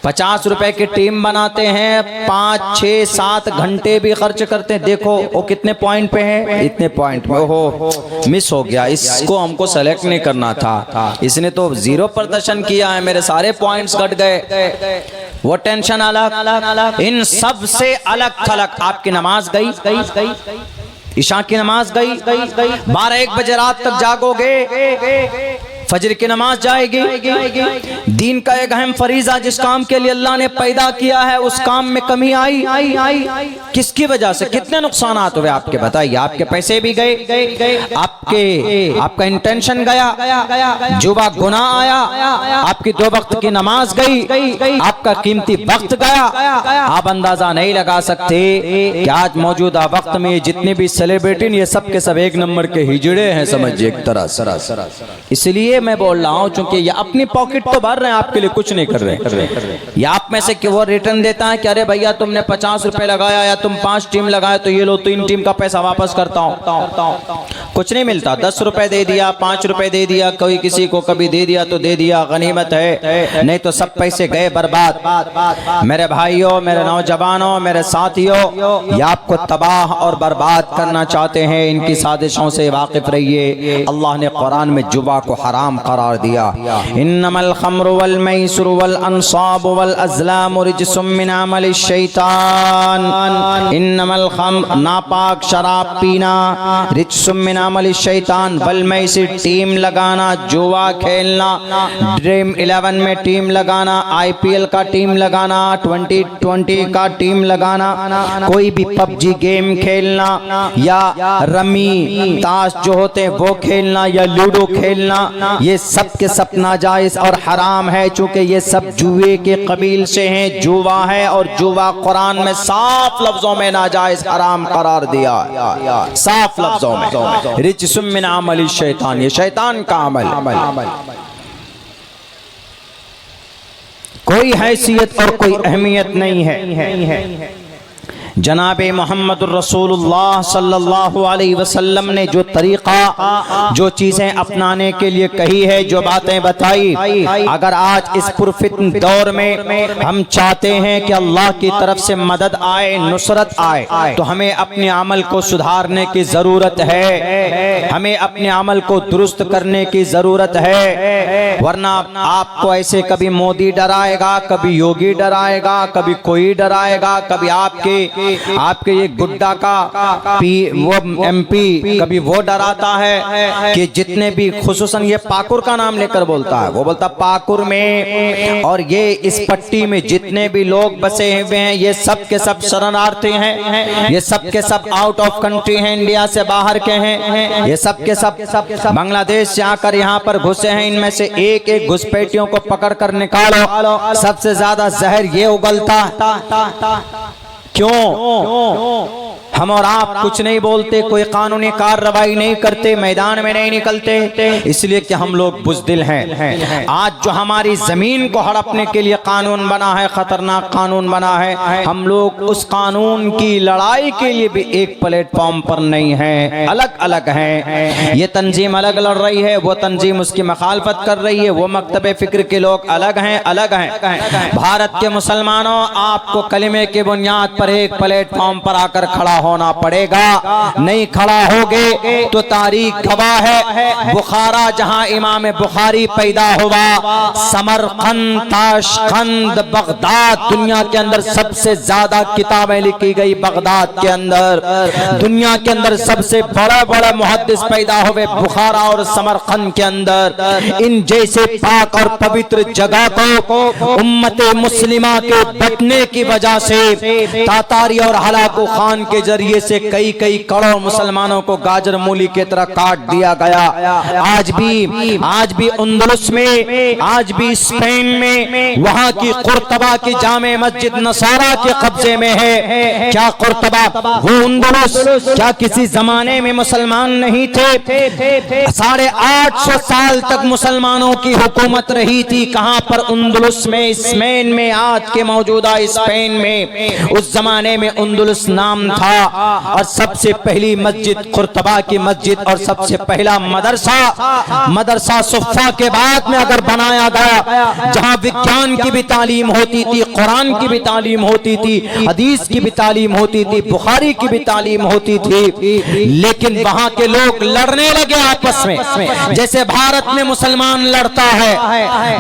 50 रुपए की टीम बनाते हैं, 5, 6, 7 घंटे भी खर्च करते हैं। देखो वो कितने पॉइंट पे है, इतने पॉइंट पे। ओहो, मिस हो गया, इसको हमको सेलेक्ट नहीं करना था, इसने तो 0 प्रदर्शन किया है, मेरे सारे पॉइंट्स घट गए। वो टेंशन अलग, इन सब से अलग थलग आपकी नमाज गई, ईशा की नमाज गई, 12-1 बजे रात तक जागोगे, फजर की नमाज जाएगी। दीन का एक अहम फरीजा जिस काम के लिए अल्लाह ने पैदा किया है, उस काम में कमी आई। किसकी वजह से? कितने नुकसानात हुए आपके, बताइए। आपके पैसे भी गए, आपका इंटेंशन गया, जुबा गुनाह आया, आपकी 2 वक्त की नमाज गई, आपका कीमती वक्त गया। आप अंदाजा नहीं लगा सकते कि आज मौजूदा वक्त में जितने भी सेलिब्रिटी, ये सब के सब 1 नंबर के हिजड़े हैं, समझिए एक तरह से। इसलिए मैं बोल रहा हूं, चूंकि ये अपनी पॉकेट तो भर रहे हैं, आपके लिए कुछ नहीं कर रहे। ये आप में से कि वो रिटर्न देता है कि अरे भैया तुमने 50 रुपए लगाया या तुम 5 टीम लगाए तो ये लो 3 टीम का पैसा वापस करता हूं। कुछ नहीं मिलता। 10 रुपए दे दिया, 5 रुपए दे दिया, कोई किसी को कभी दे दिया तो दे दिया, गनीमत है, नहीं तो सब पैसे गए बर्बाद। मेरे भाइयों, मेरे नौजवानों, मेरे साथियों, ये आपको तबाह और बर्बाद करना चाहते हैं, इनकी साजिशों से वाकिफ रहिए। अल्लाह ने कुरान में जुबा को हराम करार दिया। इन्नमल खम्रु वल मैसुरु वल अंसाबु वल अज़लामु रिज्सुम मिन अमलि शैतान। इन्नमल खम्र, नापाक शराब पीना, रिज्सुम मिन अमलि शैतान, वल मैसिर, टीम लगाना, जुआ खेलना, ड्रीम 11 में टीम लगाना, आईपीएल का टीम लगाना, 2020 का टीम लगाना, कोई भी पबजी गेम खेलना या रमी ताश जो होते हैं वो खेलना या लूडो खेलना, ये सब के सब नाजायज और हराम है, चूंकि ये सब जुए के कबील से हैं। जुआ है और जुआ कुरान में साफ लफ्जों में नाजायज हराम करार दिया, साफ लफ्जों में। रिज्सुम मिन अमलि शैतान, ये शैतान का अमल। कोई हैसियत और कोई अहमियत नहीं है। जनाब मोहम्मदुर रसूलुल्लाह सल्लल्लाहु अलैहि वसल्लम ने जो तरीक़ा, जो चीज़ें अपनाने के लिए कही है, जो बातें बताई, अगर आज इस पुरफितन दौर में हम चाहते हैं कि अल्लाह की तरफ से मदद आए, नुसरत आए, तो हमें अपने अमल को सुधारने की ज़रूरत है, हमें अपने अमल को दुरुस्त करने की ज़रूरत है। वरना आपको ऐसे कभी मोदी डराएगा, कभी योगी डराएगा, कभी कोई डराएगा, कभी आपके ये गुड्डा का वो MP कभी वो डराता है कि जितने भी, खुसूसन ये पाकुर का नाम लेकर बोलता है, वो बोलता पाकुर में और ये इस पट्टी में जितने भी लोग बसे हुए हैं ये सब के सब शरणार्थी हैं, ये सब के सब आउट ऑफ कंट्री हैं, इंडिया से बाहर के हैं, ये सब के सब बांग्लादेश से आकर यहाँ पर घुसे हैं। इनमें से एक एक घुसपैठियों को पकड़ कर निकालो, सबसे ज्यादा जहर ये उगलता। क्यों हम और आप कुछ नहीं बोलते, कोई कानूनी कार्रवाई नहीं करते, मैदान में नहीं निकलते? इसलिए कि हम लोग बुज़दिल हैं। आज जो हमारी जमीन को हड़पने के लिए कानून बना है, खतरनाक कानून बना है, हम लोग उस कानून की लड़ाई के लिए भी एक प्लेटफॉर्म पर नहीं है, अलग अलग हैं। ये तंजीम अलग लड़ रही है, वो तंजीम उसकी मखालफत कर रही है, वो मकतबे फिक्र के लोग अलग हैं, अलग हैं। भारत के मुसलमानों, आपको कलिमे की बुनियाद पर एक प्लेटफॉर्म पर आकर खड़ा होना पड़ेगा। नहीं खड़ा होगे तो तारीख गवाह है, बुखारा जहां इमाम बुखारी पैदा हुआ, समरकंद, ताशकंद, बगदाद, दुनिया के अंदर सबसे ज्यादा किताबें लिखी गई बगदाद के अंदर, दुनिया के अंदर सबसे बड़ा बड़ा मुहद्दिस पैदा हुए बुखारा और समरकंद के अंदर। इन जैसे पाक और पवित्र जगह को उम्मत मुस्लिमा के बटने की वजह से तातारी और हलाकू खान के जरिए से कई करोड़ मुसलमानों को गाजर मूली की तरह काट दिया गया। आज भी अंदलुस में, आज भी स्पेन में, वहां की कुर्तबा की जामे मस्जिद नसारा के कब्जे में है। क्या कुर्तबा, वो अंदलुस, क्या किसी जमाने में मुसलमान नहीं थे? 850 साल तक मुसलमानों की हुकूमत रही थी। कहां पर? अंदलुस में, स्पेन में, आज के मौजूदा स्पेन में। उस जमाने में अंदलुस नाम था और सबसे पहली मस्जिद कुर्तबा की मस्जिद और सबसे पहला मदरसा सुफ़ा के बाद में अगर बनाया गया, जहां विज्ञान की भी तालीम होती थी, कुरान की भी तालीम होती थी, हदीस की भी तालीम होती थी, बुखारी की भी तालीम होती थी। लेकिन वहां के लोग लड़ने लगे आपस में, जैसे भारत में मुसलमान लड़ता है।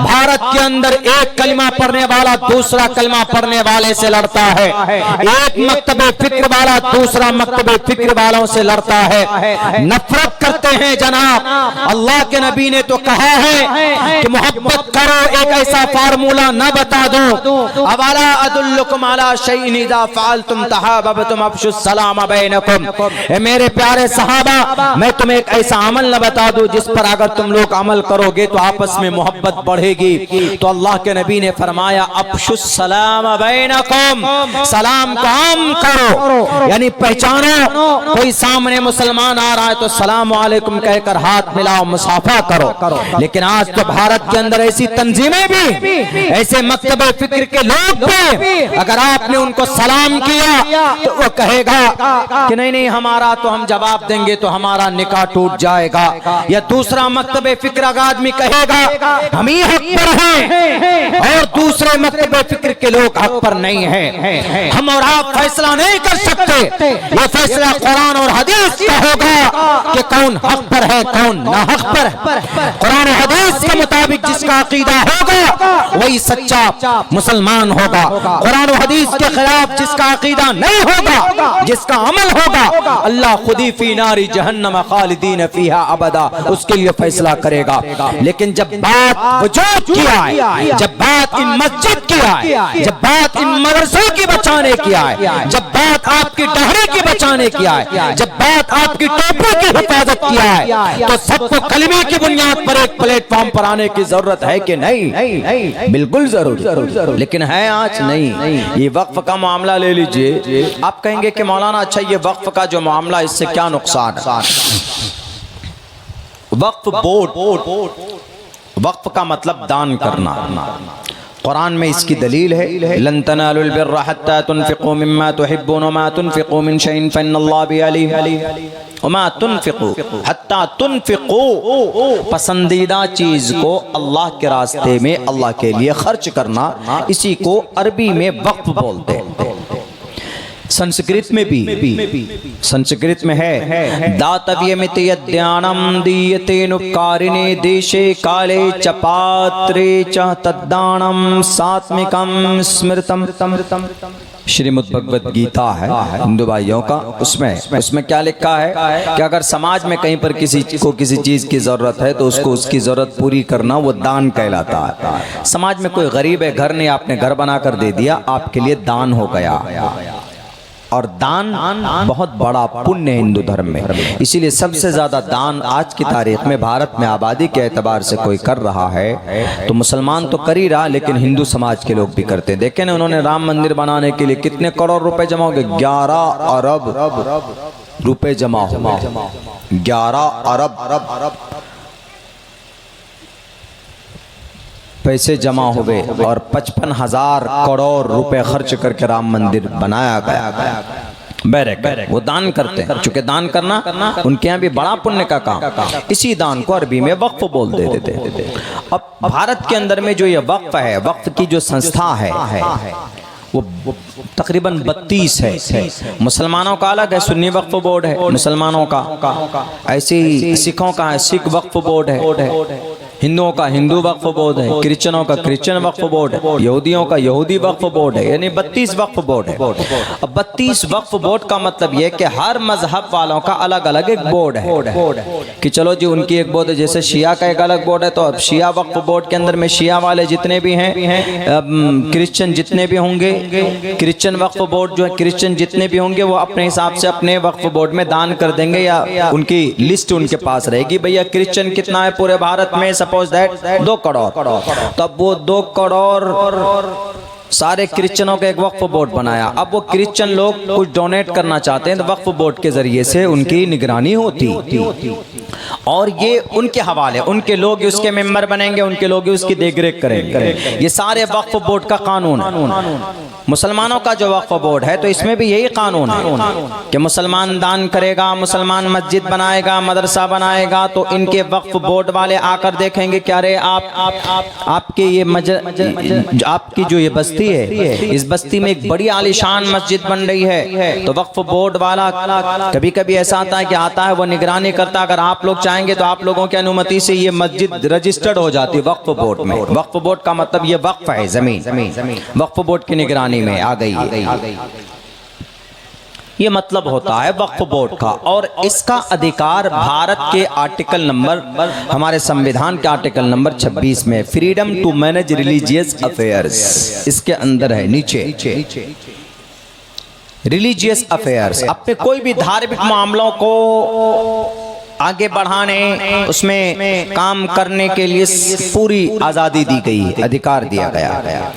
भारत के अंदर एक कलमा पढ़ने वाला दूसरा कलमा पढ़ने वाले से लड़ता है, एक मकतबे फिक्र वाला दूसरा मकतबे फिक्र वालों से लड़ता है, नफरत करते हैं। जनाब अल्लाह के नबी ने तो कहा है कि मोहब्बत करो, एक ऐसा फार्मूला न बता दूं, अवला अदुल्लुकुम अला शैइन इज़ा फ़अलतुम तहाब्बतुम अफ़शु सलाम बैनकुम। मेरे प्यारे सहाबा, मैं तुम्हें एक ऐसा अमल न बता दूं जिस पर अगर तुम लोग अमल करोगे तो आपस में मोहब्बत बढ़ेगी। तो अल्लाह के नबी ने फरमाया अफ़शु सलाम बैनकुम, सलाम को आम करो, यानी पहचानो कोई सामने मुसलमान आ रहा है तो सलाम वालेकुम कहकर हाथ मिलाओ, मुसाफा करो। लेकिन आज तो भारत के अंदर ऐसी तंजीमें भी, ऐसे मकतबे फिक्र के लोग भी, अगर आपने उनको सलाम किया तो वो कहेगा कि नहीं हमारा तो हम जवाब देंगे तो हमारा निकाह टूट जाएगा। या दूसरा मकतबे फिक्र का आदमी कहेगा हम ही हक पर हैं और दूसरे मकतबे फिक्र के लोग हक पर नहीं हैं। हम और आप फैसला नहीं कर सकते, ये फैसला कुरान और हदीस का होगा कि कौन हक पर है, कौन ना हक पर है। कुरान और हदीस के मुताबिक जिसका अकीदा होगा वही सच्चा मुसलमान होगा। कुरान और हदीस के खिलाफ जिसका अकीदा नहीं होगा, जिसका अमल होगा, अल्लाह खुद ही फी नारी जहन्नम खालिदीन फीहा अबदा, उसके लिए फैसला करेगा। लेकिन जब बात वजूद की आए, जब बात इन मस्जिद की आए, जब बात इन मदरसों की बचाने की आए, जब बात आपकी डहरे की बचाने की आए, जब बात आपकी टोपी की हिफाजत की आए, तो सबको कलमे की बुनियाद पर एक प्लेटफॉर्म पर आने की जरूरत है कि नहीं? बिल्कुल जरूर। लेकिन है आज नहीं। ये वक्फ का मामला ले लीजिए, आप कहेंगे कि मौलाना अच्छा ये वक्फ का जो मामला, इससे क्या नुकसान है? वक्फ बोर्ड, वक्फ का मतलब दान करना। कुरान में इसकी दलील है, लन तनालुल बिर्रा हत्ता तुनफिकू मिम्मा तुहिब्बून वमा तुनफिकू मिन शैइन फइन्नल्लाह बिही अलीम, वमा तुनफिकू हत्ता तुनफिकू, पसंदीदा चीज को अल्लाह के रास्ते में अल्लाह के लिए खर्च करना, इसी को अरबी में वक्फ बोलते हैं। संस्कृत में भी, संस्कृत में है दातव्यमित यद्यानम दीयतेनुपकारिणे देशे काले च पात्रे च तद्दानम सात्मिकम स्मृतम। श्रीमद् भगवत गीता है हिंदू भाइयों का, उसमें क्या लिखा है कि अगर समाज में कहीं पर किसी को किसी चीज की जरूरत है तो उसको उसकी जरूरत पूरी करना वो दान कहलाता है। समाज में कोई गरीब है, घर नहीं, आपने घर बनाकर दे दिया, आपके लिए दान हो गया। और दान बहुत बड़ा पुण्य है हिंदू धर्म में, इसीलिए सबसे ज्यादा दान आज की तारीख में भारत में आबादी के एतबार से कोई कर रहा है तो मुसलमान तो कर ही रहा, लेकिन हिंदू समाज के लोग भी करते हैं। देखें ना, उन्होंने राम मंदिर बनाने के लिए कितने करोड़ रुपए जमा हो गए, 11 अरब रुपए जमा हो गए, 11 अरब पैसे जमा हो गए और 55,000 करोड़ रुपए खर्च करके राम मंदिर बनाया गया। बैरक वो दान करते हैं, चूंकि दान करना उनके यहाँ भी बड़ा पुण्य का काम। इसी दान को अरबी में वक्फ बोल देते थे। अब भारत के अंदर में जो ये वक्फ है, वक्फ की जो संस्था है वो तकरीबन 32 है। मुसलमानों का अलग है, सुन्नी वक्फ बोर्ड है मुसलमानों का, ऐसे ही सिखों का है सिख वक्फ बोर्ड है, हिंदुओं का हिंदू वक्फ बोर्ड है, क्रिश्चियनों का क्रिश्चियन वक्फ बोर्ड है, यहूदियों का यहूदी वक्फ बोर्ड है, यानी 32 वक्फ बोर्ड है। अब 32 वक्फ बोर्ड का मतलब यह कि हर मजहब वालों का अलग अलग एक बोर्ड है कि चलो जी उनकी एक बोर्ड है, जैसे शिया का एक अलग बोर्ड है तो अब शिया वक्फ बोर्ड के अंदर में शिया वाले जितने भी हैं, क्रिश्चियन जितने भी होंगे, क्रिश्चियन वक्फ बोर्ड जो है क्रिश्चियन जितने भी होंगे वो अपने हिसाब से अपने वक्फ बोर्ड में दान कर देंगे, या उनकी लिस्ट उनके पास रहेगी, भैया क्रिश्चियन कितना है पूरे भारत में, सपोज दैट 2 करोड़, तब वो 2 करोड़ सारे क्रिश्चियनों का एक वक्फ बोर्ड बनाया। अब वो क्रिश्चियन लोग कुछ डोनेट करना चाहते हैं तो वक्फ बोर्ड के जरिए से उनकी निगरानी होती और ये उनके हवाले, उनके लोग उसके मेंबर बनेंगे, उनके लोग उसकी देखरेख करेंगे। ये सारे वक्फ बोर्ड का कानून है। मुसलमानों का जो वक्फ बोर्ड है तो इसमें भी यही कानून है कि मुसलमान दान करेगा, मुसलमान मस्जिद बनाएगा, मदरसा बनाएगा तो इनके वक्फ बोर्ड वाले आकर देखेंगे क्या रे आपके ये आपकी जो ये बस्ती है, इस बस्ती में एक बड़ी आलीशान मस्जिद बन रही है, तो वक्फ बोर्ड वाला कभी कभी ऐसा आता है कि आता है वो निगरानी करता, अगर आप लोग चाहेंगे तो आप लोगों की अनुमति से ये मस्जिद रजिस्टर्ड हो जाती है वक्फ बोर्ड में। वक्फ बोर्ड का मतलब ये वक्फ है, जमीन वक्फ बोर्ड की निगरानी में आ गई, ये मतलब होता है वक्फ बोर्ड का। और इसका अधिकार भारत के आर्टिकल नंबर, हमारे संविधान के आर्टिकल नंबर 26 में freedom to manage religious affairs, इसके अंदर है नीचे रिलीजियस अफेयर्स, अपने कोई भी धार्मिक मामलों को आगे बढ़ाने, उसमें काम करने के लिए पूरी आजादी दी गई है, अधिकार दिया गया।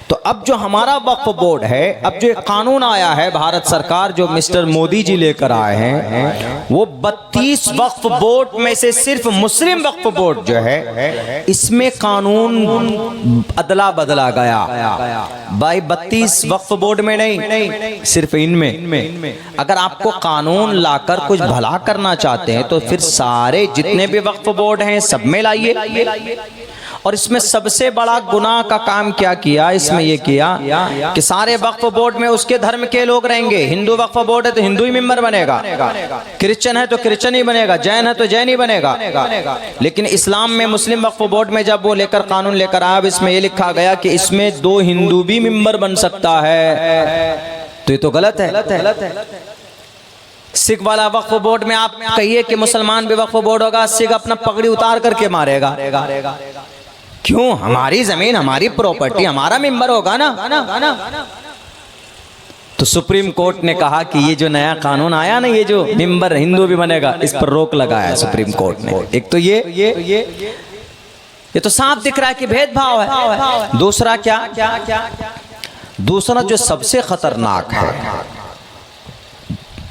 तो अब जो हमारा वक्फ बोर्ड है, अब जो एक कानून आया है भारत सरकार जो मिस्टर मोदी जी लेकर आए हैं, वो 32 वक्फ बोर्ड में से सिर्फ मुस्लिम वक्फ बोर्ड जो है इसमें कानून अदला बदला गया भाई। 32 वक्फ बोर्ड में नहीं, सिर्फ इनमें। अगर आपको कानून लाकर कुछ भला करना चाहते हैं तो फिर सारे जितने भी वक्फ बोर्ड हैं सब में लाइए। और इसमें सबसे बड़ा गुनाह का काम क्या किया, इसमें यह किया कि सारे वक्फ बोर्ड में उसके धर्म के लोग रहेंगे। हिंदू वक्फ बोर्ड है तो हिंदू ही मेंबर बनेगा, क्रिश्चियन है तो क्रिश्चियन ही बनेगा, जैन है तो जैन ही बनेगा। लेकिन इस्लाम में मुस्लिम वक्फ बोर्ड में जब वो लेकर कानून लेकर आया, इसमें यह लिखा गया कि इसमें 2 हिंदू भी मेंबर बन सकता है, तो ये तो गलत है। सिख वाला वक्फ बोर्ड में आप कहिए कि मुसलमान भी वक्फ बोर्ड होगा, सिख अपना पगड़ी उतार करके मारेगा। क्यों? हमारी जमीन, हमारी प्रॉपर्टी, हमारा मेंबर होगा ना। तो सुप्रीम कोर्ट ने कहा कि ये जो नया कानून आया ना, ये जो मेंबर हिंदू भी बनेगा, इस पर रोक लगाया सुप्रीम कोर्ट ने। एक तो ये तो साफ दिख रहा है कि भेदभाव है। दूसरा क्या? दूसरा जो सबसे खतरनाक है,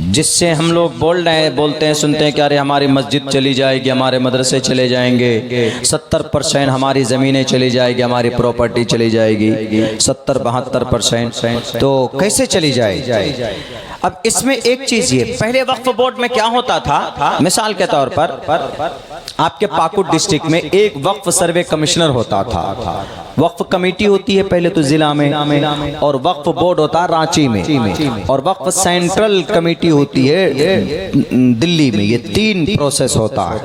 जिससे हम लोग बोलते हैं सुनते हैं कि अरे हमारी मस्जिद चली जाएगी, हमारे मदरसे चले जाएंगे, 70% हमारी ज़मीनें चली जाएगी, हमारी प्रॉपर्टी चली जाएगी, 70-72%। तो कैसे चली जाए? अब इसमें एक चीज़ ये, पहले वक्फ बोर्ड में क्या होता था, मिसाल के तौर पर आपके पाकुड़ डिस्ट्रिक्ट में एक वक्फ सर्वे कमिश्नर होता था, वक्फ कमेटी होती है पहले तो जिला में, और वक्फ बोर्ड होता है रांची में, और वक्फ सेंट्रल कमेटी होती है दिल्ली में। ये 3 प्रोसेस होता है।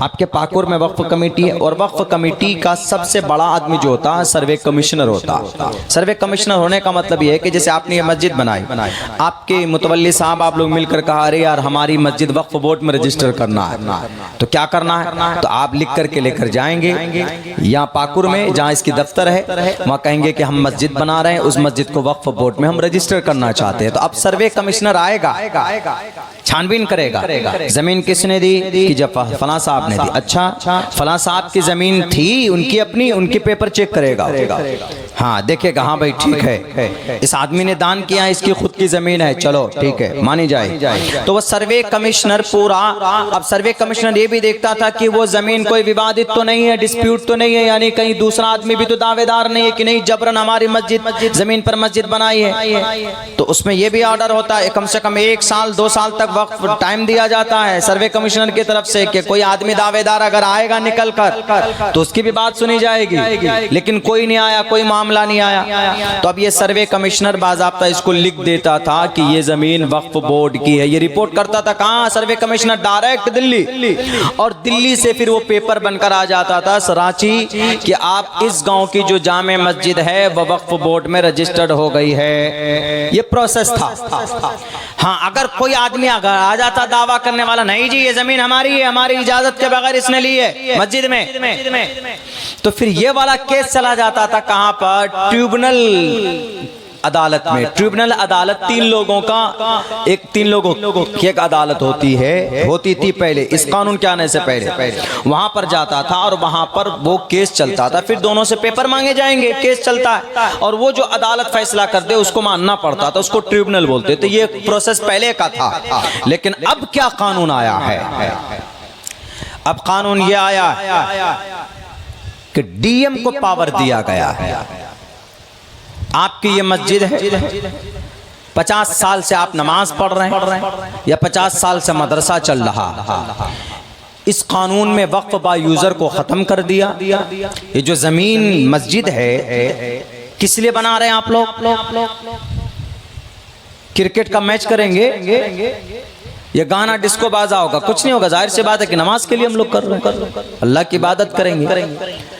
आपके पाकुड़ में वक्फ कमेटी है, और वक्फ कमेटी का सबसे बड़ा आदमी जो होता है सर्वे कमिश्नर होता है। सर्वे कमिश्नर होने का मतलब ये है कि जैसे आपने ये मस्जिद बनाई, आपके मुतवल्ली साहब आप लोग मिलकर कहा अरे यार हमारी मस्जिद वक्फ बोर्ड में रजिस्टर करना है, तो क्या करना है? तो आप लिख करके लेकर जाएंगे यहाँ पाकुड़ में जहाँ इसकी दफ्तर है, वहाँ कहेंगे कि हम मस्जिद बना रहे हैं, उस मस्जिद को वक्फ बोर्ड में हम रजिस्टर करना चाहते हैं। तो अब सर्वे कमिश्नर आएगा, छानबीन करेगा, जमीन किसने दी कि जब फलां साहब ने दी, अच्छा फलां साहब की जमीन थी उनकी अपनी, उनकी पेपर चेक करेगा, हाँ देखेगा हाँ भाई ठीक है, इस आदमी ने दान किया, इसकी खुद की जमीन है, चलो ठीक है मानी जाए। तो वो सर्वे कमिश्नर पूरा, अब सर्वे कमिश्नर ये भी देखता था कि वो जमीन कोई विवादित तो नहीं है, डिस्प्यूट तो नहीं है, यानी कहीं दूसरा आदमी भी तो दावेदार नहीं है कि नहीं जबरन हमारी मस्जिद जमीन पर मस्जिद बनाई है। तो उसमें यह भी ऑर्डर होता है कम से कम 1 साल 2 साल तक वक्त टाइम दिया जाता है सर्वे कमिश्नर की तरफ से कि कोई आदमी दावेदार अगर आएगा निकल कर तो उसकी भी बात सुनी जाएगी, लेकिन कोई नहीं आया, कोई मामला नहीं आया। तो अब ये सर्वे कमिश्नर बाज़ाब्ता इसको लिख देता था कि ये जमीन वक्फ बोर्ड की है। ये रिपोर्ट करता था कहाँ? सर्वे कमिश्नर डायरेक्ट दिल्ली, और दिल्ली से फिर वो पेपर बनकर आ जाता था रांची कि आप इस गांव की जो जामे मस्जिद है वह वक्फ बोर्ड में रजिस्टर्ड हो गई है। ये प्रोसेस था। हाँ, अगर कोई आदमी अगर आ जाता दावा करने वाला, नहीं जी ये जमीन हमारी है, हमारी इजाजत के बगैर इसने ली है मस्जिद में, तो फिर ये वाला केस चला जाता था कहां पर? ट्रिब्यूनल अदालत में। ट्रिब्यूनल अदालत 3 लोगों की एक अदालत होती थी पहले, इस कानून के आने से पहले वहां पर जाता था और वहां पर वो केस चलता था, फिर दोनों से पेपर मांगे जाएंगे, केस चलता है और वो जो अदालत फैसला कर दे उसको मानना पड़ता था, उसको ट्रिब्यूनल बोलते। तो ये प्रोसेस पहले का था। लेकिन अब क्या कानून आया है? अब कानून ये आया कि डीएम को पावर दिया गया है। आपकी ये मस्जिद है, 50 साल से आप नमाज पढ़ रहे हैं या 50 साल से मदरसा चल रहा, इस कानून में वक्फ बा यूजर को खत्म कर दिया। ये जो जमीन मस्जिद है किस लिए बना रहे हैं आप लोग? क्रिकेट का मैच करेंगे, ये गाना डिस्को बाजा होगा, कुछ नहीं होगा। जाहिर सी बात है कि नमाज के लिए हम लोग कर रहे हैं, अल्लाह की इबादत करेंगे।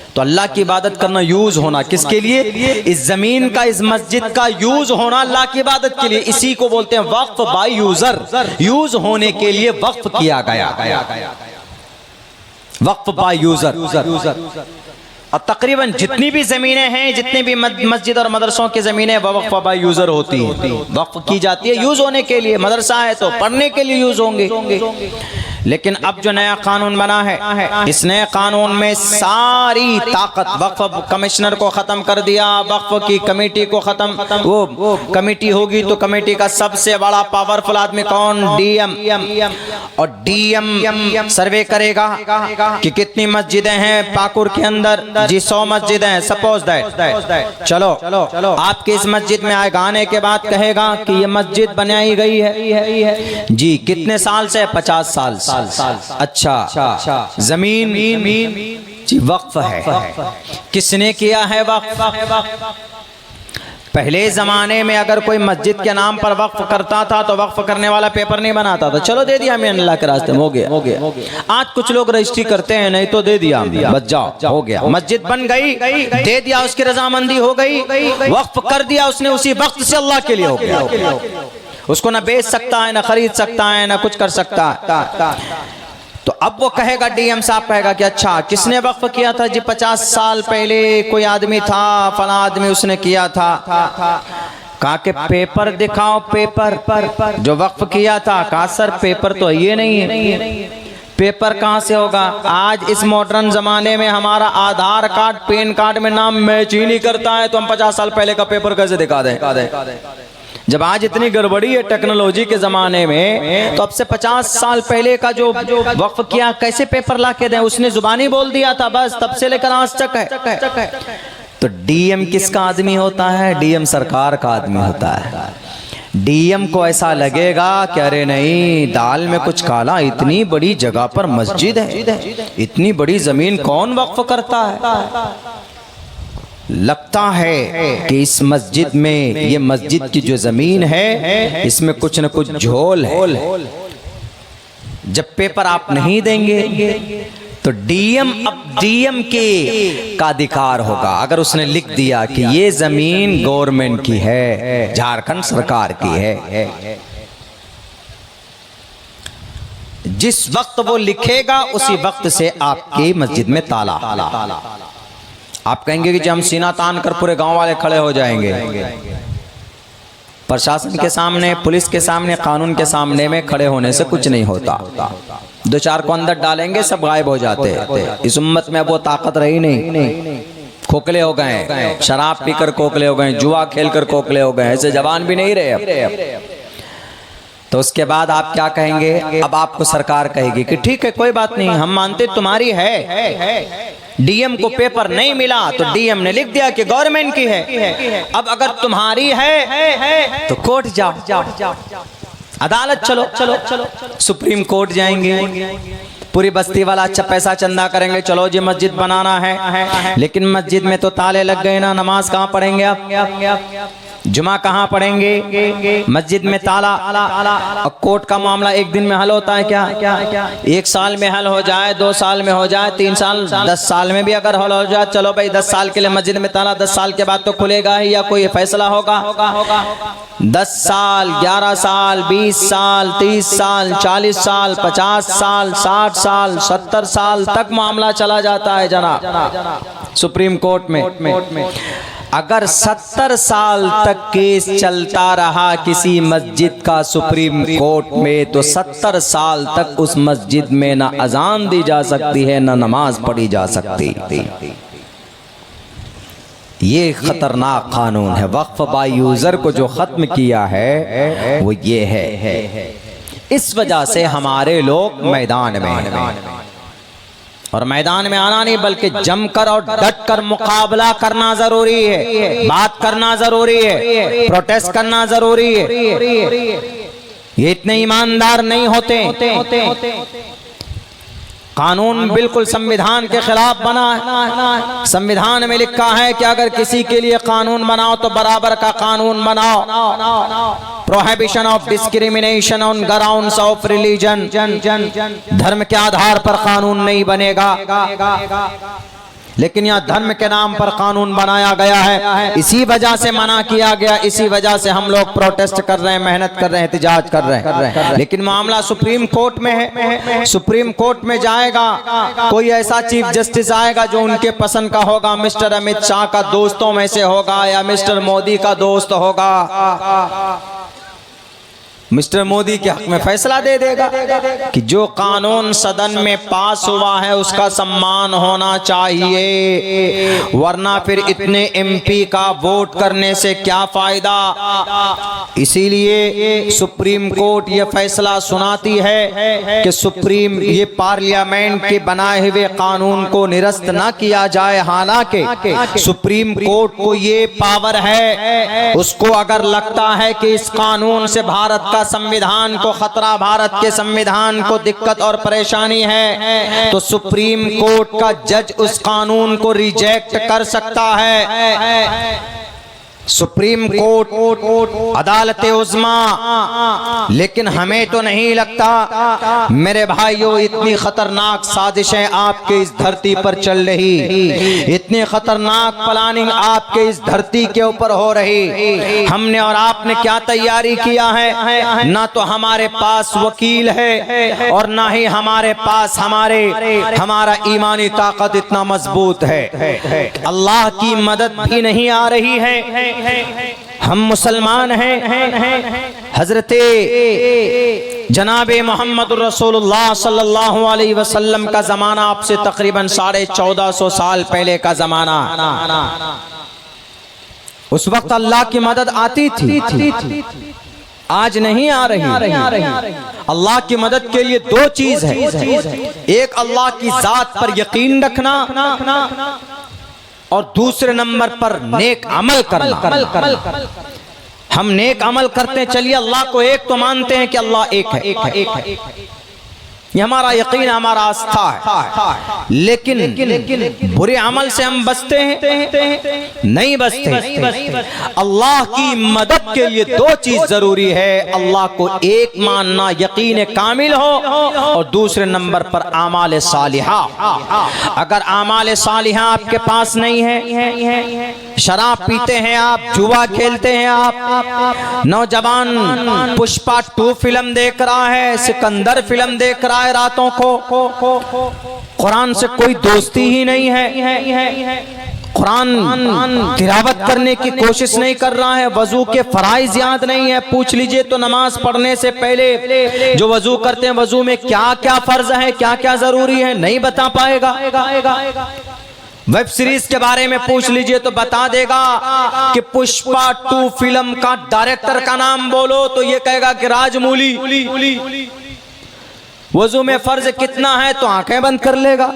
तो अल्लाह की इबादत करना, यूज होना किसके लिए? इस जमीन का, इस मस्जिद का यूज होना अल्लाह की इबादत के लिए। इसी को बोलते हैं वक्फ बाय यूजर। यूज होने के लिए वक्फ किया गया, वक्फ बाय यूजर। और तकरीबन जितनी भी जमीनें हैं, जितनी भी मस्जिद और मदरसों की जमीनें वक्फ बाय यूजर होती है, वक्फ की जाती है यूज होने के लिए। मदरसा है तो पढ़ने के लिए यूज होंगे। लेकिन अब जो नया कानून बना है, इस नए कानून में सारी ताकत वक्फ कमिश्नर को खत्म कर दिया, वक्फ की कमेटी को खत्म। वो कमेटी होगी तो कमेटी का सबसे बड़ा पावरफुल आदमी कौन? डीएम। और डीएम सर्वे करेगा कि कितनी मस्जिदें हैं पाकुड़ के अंदर। जी 100 मस्जिदें हैं, सपोज दैट। चलो आपके इस मस्जिद में आएगा, आने के बाद कहेगा कि ये मस्जिद बनाई गई है जी कितने साल से? 50 साल से। अच्छा, जमीन जी वक्फ है। किसने किया है वक्फ? पहले जमाने में अगर कोई मस्जिद के नाम पर वक्फ करता था तो वक्फ करने वाला पेपर नहीं बनाता था, चलो दे दिया हमें अल्लाह के रास्ते में, हो गया। आज कुछ लोग रजिस्ट्री करते हैं, नहीं तो दे दिया बच जाओ, हो गया। मस्जिद बन गई, दे दिया, उसकी रजामंदी हो गई, वक्फ कर दिया उसने, उसी वक्त से अल्लाह के लिए हो गया। उसको ना बेच सकता है, ना खरीद सकता है, ना कुछ कर सकता है। तो अब वो कहेगा, डीएम साहब कहेगा कि अच्छा किसने वक्फ किया था? जी 50 साल पहले कोई आदमी था, फला आदमी उसने किया था। कहा कि पेपर दिखाओ, पेपर जो वक्फ किया था। कहा सर पेपर तो ये नहीं है। पेपर कहाँ से होगा? आज इस मॉडर्न जमाने में हमारा आधार कार्ड, पैन कार्ड में नाम मैच ही नहीं करता है, तो हम 50 साल पहले का पेपर कैसे दिखा दें? जब आज इतनी गड़बड़ी है टेक्नोलॉजी के ज़माने में, तो अब से 50 साल पहले का जो वक्फ किया कैसे पेपर ला के दें, उसने जुबानी बोल दिया था, बस तब से लेकर आज तक है। तो डीएम किसका आदमी होता है? डीएम सरकार का आदमी होता है। डीएम को ऐसा लगेगा कि अरे नहीं, दाल में कुछ काला, इतनी बड़ी जगह पर मस्जिद है, इतनी बड़ी जमीन कौन वक्फ करता है? लगता है कि इस मस्जिद में, ये मस्जिद की जो जमीन है, इसमें कुछ न कुछ झोल है। जब पेपर आप नहीं देंगे तो डीएम, अब डीएम का अधिकार होगा। अगर उसने लिख दिया कि ये जमीन गवर्नमेंट की है, झारखंड सरकार की है, जिस वक्त वो लिखेगा उसी वक्त से आपकी मस्जिद में ताला। आप कहेंगे कि जब हम सीना तान कर पूरे गांव वाले खड़े हो जाएंगे, प्रशासन के सामने, पुलिस के सामने, कानून के सामने में खड़े होने से कुछ नहीं होता। दो चार को अंदर डालेंगे, सब गायब हो जाते हैं। इस उम्मत में अब वो ताकत रही नहीं। खोखले हो गए, शराब पीकर खोखले हो गए, जुआ खेलकर खोखले हो गए, ऐसे जवान भी नहीं रहे अब। तो उसके बाद आप क्या कहेंगे? अब आपको सरकार कहेगी कि ठीक है, कोई बात नहीं, हम मानते तुम्हारी है। डीएम को पेपर नहीं मिला तो डीएम ने लिख दिया कि गवर्नमेंट की है। अब अगर तुम्हारी है तो कोर्ट जाओ, अदालत चलो, सुप्रीम कोर्ट जाएंगे, पूरी बस्ती वाला अच्छा पैसा चंदा करेंगे, चलो जी मस्जिद बनाना है, लेकिन मस्जिद में तो ताले लग गए ना, नमाज कहाँ पढ़ेंगे आप? जुमा कहाँ पढ़ेंगे? मस्जिद में ताला। और कोर्ट का मामला एक दिन में हल होता है क्या? 1 साल में हल हो जाए, 2 साल में हो जाए, 3 साल, 10 साल में भी अगर हल हो जाए, चलो भाई 10 साल के लिए मस्जिद में ताला, 10 साल के बाद तो खुलेगा ही, या कोई फैसला होगा? 10 साल, 11 साल, 20 साल, 30 साल, 40 साल, 50 साल, 60 साल, 70 साल तक मामला चला जाता है जनाब सुप्रीम कोर्ट में। अगर 70 साल तक केस चलता रहा किसी मस्जिद का सुप्रीम कोर्ट में, तो 70 साल तक उस मस्जिद में ना अजान दी जा सकती है, ना नमाज पढ़ी जा सकती। ये खतरनाक कानून है। वक्फ बाय यूजर को जो खत्म किया है वो ये है। इस वजह से हमारे लोग मैदान में हैं, और मैदान में आना नहीं बल्कि जमकर और डटकर मुकाबला करना जरूरी है, बात करना जरूरी है, प्रोटेस्ट करना जरूरी है। ये इतने ईमानदार नहीं होते। कानून बिल्कुल संविधान के खिलाफ बना है। संविधान में लिखा है कि अगर किसी के लिए कानून बनाओ तो बराबर का कानून बनाओ। Prohibition of discrimination on grounds of religion, धर्म के आधार पर कानून नहीं बनेगा, लेकिन यहाँ धर्म के नाम पर कानून बनाया गया है। इसी वजह से मना किया गया, इसी वजह से हम लोग प्रोटेस्ट कर रहे हैं, मेहनत कर रहे हैं, एहतिजाज कर रहे हैं। लेकिन मामला सुप्रीम कोर्ट में है। सुप्रीम कोर्ट में जाएगा, कोई ऐसा चीफ जस्टिस आएगा जो उनके पसंद का होगा, मिस्टर अमित शाह का दोस्तों में से होगा या मिस्टर मोदी का दोस्त होगा। मिस्टर मोदी के हक में फैसला दे देगा कि जो कानून सदन में पास हुआ है उसका सम्मान होना चाहिए, वरना फिर इतने एमपी का वोट करने से क्या फायदा। इसीलिए सुप्रीम कोर्ट ये फैसला सुनाती है कि सुप्रीम, ये पार्लियामेंट के बनाए हुए कानून को निरस्त ना किया जाए। हालांकि सुप्रीम कोर्ट को ये पावर है, उसको अगर लगता है कि इस कानून से भारत संविधान को खतरा, भारत के संविधान को दिक्कत और परेशानी है, तो सुप्रीम कोर्ट का जज उस कानून को रिजेक्ट कर सकता है। सुप्रीम कोर्ट, अदालत उज़्मा। लेकिन हमें तो नहीं लगता मेरे भाइयों, इतनी खतरनाक साजिशें आपके इस धरती पर चल रही, इतनी खतरनाक प्लानिंग आपके इस धरती के ऊपर हो रही। हमने और आपने क्या तैयारी किया है? ना तो हमारे पास वकील है और ना ही हमारे पास हमारा ईमानी ताकत इतना मजबूत है। अल्लाह की मदद भी नहीं आ रही है। हम मुसलमान हैं। हजरते जनाबे मोहम्मद रसूलुल्लाह सल्लल्लाहु अलैहि वसल्लम का जमाना आपसे तकरीबन 1450 साल पहले का जमाना। उस वक्त अल्लाह की मदद आती थी, आज नहीं आ रही। अल्लाह की मदद के लिए दो चीज है, एक अल्लाह की जात पर यकीन रखना और दूसरे नंबर पर नेक अमल करना। हम नेक अमल करते हैं, चलिए अल्लाह को एक तो मानते हैं कि अल्लाह एक है, ये हमारा यकीन, हमारा आस्था है, लेकिन बुरे अमल से हम बचते हैं? नहीं बचते। अल्लाह की मदद के लिए दो चीज जरूरी है, अल्लाह को एक मानना, यकीन कामिल हो, और दूसरे नंबर पर आमाल सालिहा। अगर आमाल सालिहा आपके पास नहीं है, शराब पीते हैं आप, जुआ खेलते हैं आप, नौजवान पुष्पा 2 फिल्म देख रहा है, सिकंदर फिल्म देख रहा है रातों को, कुरान से कोई दोस्ती ही नहीं है, कुरान तिलावत करने की कोशिश नहीं कर रहा है, वजू के फराइज याद नहीं है। पूछ लीजिए तो नमाज पढ़ने से पहले जो वजू करते हैं, वजू में क्या क्या फर्ज है, क्या क्या जरूरी है, नहीं बता पाएगा। वेब सीरीज के बारे में पूछ लीजिए तो बता देगा कि पुष्पा 2 फिल्म का डायरेक्टर का नाम बोलो तो ये कहेगा कि राजमौली। वजू में फर्ज कितना है तो आंखें बंद कर लेगा।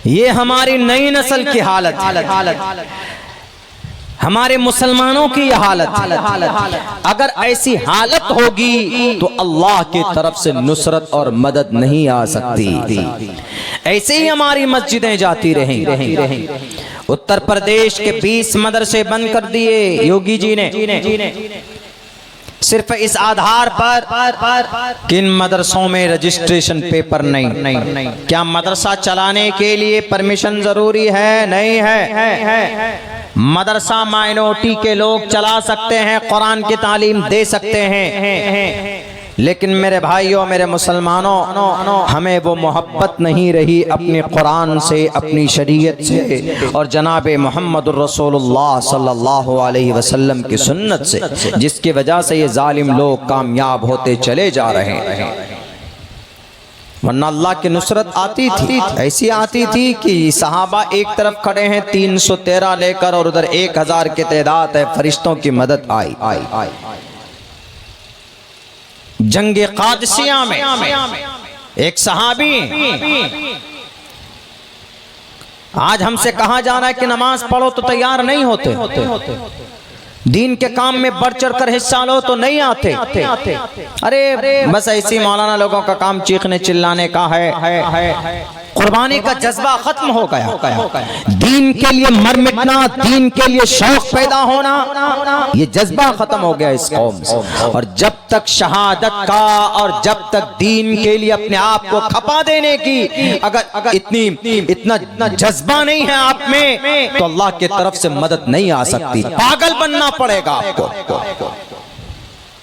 ये हमारी नई नस्ल की हालत, हमारे मुसलमानों की यह हालत। अगर ऐसी हालत होगी तो अल्लाह की तरफ से नुसरत और मदद नहीं आ सकती। ऐसे ही हमारी मस्जिदें जाती रहेंगी। उत्तर प्रदेश के 20 मदरसे बंद कर दिए योगी जी ने, सिर्फ इस आधार पर कि इन मदरसों में रजिस्ट्रेशन पेपर नहीं। क्या मदरसा चलाने के लिए परमिशन जरूरी है? नहीं है। मदरसा माइनॉरिटी के लोग चला सकते हैं, कुरान की तालीम दे सकते हैं, लेकिन मेरे भाइयों, मेरे मुसलमानों, हमें वो मोहब्बत नहीं रही अपने कुरान से, अपनी शरीयत से और जनाब मुहम्मदुर रसूलुल्लाह सल्लल्लाहु अलैहि वसल्लम की सुन्नत से, जिसकी वजह से ये जालिम लोग कामयाब होते चले जा रहे हैं। वरना अल्लाह की नुसरत आती थी, ऐसी आती थी कि सहाबा एक तरफ खड़े हैं 313 लेकर और उधर 1000 की तादाद है, फरिश्तों की मदद आई। जंगे कादसिया में एक सहाबी, आज हमसे कहा जा रहा है कि नमाज पढ़ो तो तैयार नहीं होते, दीन के काम में बढ़ चढ़ कर हिस्सा लो तो नहीं आते। अरे बस ऐसी मौलाना लोगों का काम चीखने चिल्लाने का है। कुर्बानी का जज्बा खत्म हो गया। दीन के लिए मर मिटना, दीन के लिए शौक पैदा होना, ये जज्बा खत्म हो गया इस कौम से। और जब तक शहादत का और जब तक दीन के लिए अपने आप को खपा देने की अगर इतना जज्बा नहीं है आप में, तो अल्लाह की तरफ से मदद नहीं आ सकती। पागल बनना पड़ेगा आपको।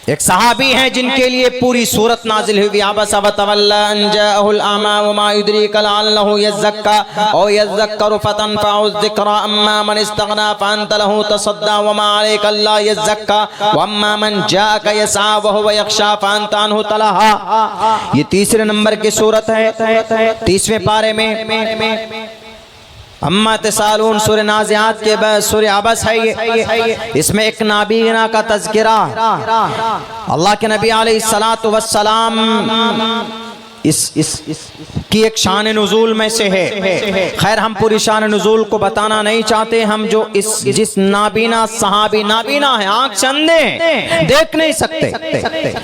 एक सहाबी हैं जिनके लिए पूरी सूरत नाजिल हुई, अबसा व तवल्ला अन जाअहुल अमा व मा युद्रिका लअल्लहु यज़क्का औ यज़क्करु फतनफ़अहु ज़िक्रा अम्मा मन इस्तग़ना फअन्त लहु तसद्दा व मा अलैका अल्ला यज़क्का व अम्मा मन जाअका यस्आ व हुवा यख़शा फअन्त अन्हु तलहा। ये तीसरे नंबर की सूरत है, 30वें पारे में। अम्मा तसालून सूरह नाज़ियात के बाद सूरह अबस है ये। इसमें एक नाबीना का तज़किरा, अल्लाह के नबी अलैहिस्सलातु वस्सलाम इस की एक शान नुज़ूल में से है। खैर हम पूरी शान नुज़ूल को बताना नहीं चाहते। हम जो जिस नाबीना सहाबी, नाबीना है, आंख से अंधे हैं, देख नहीं सकते,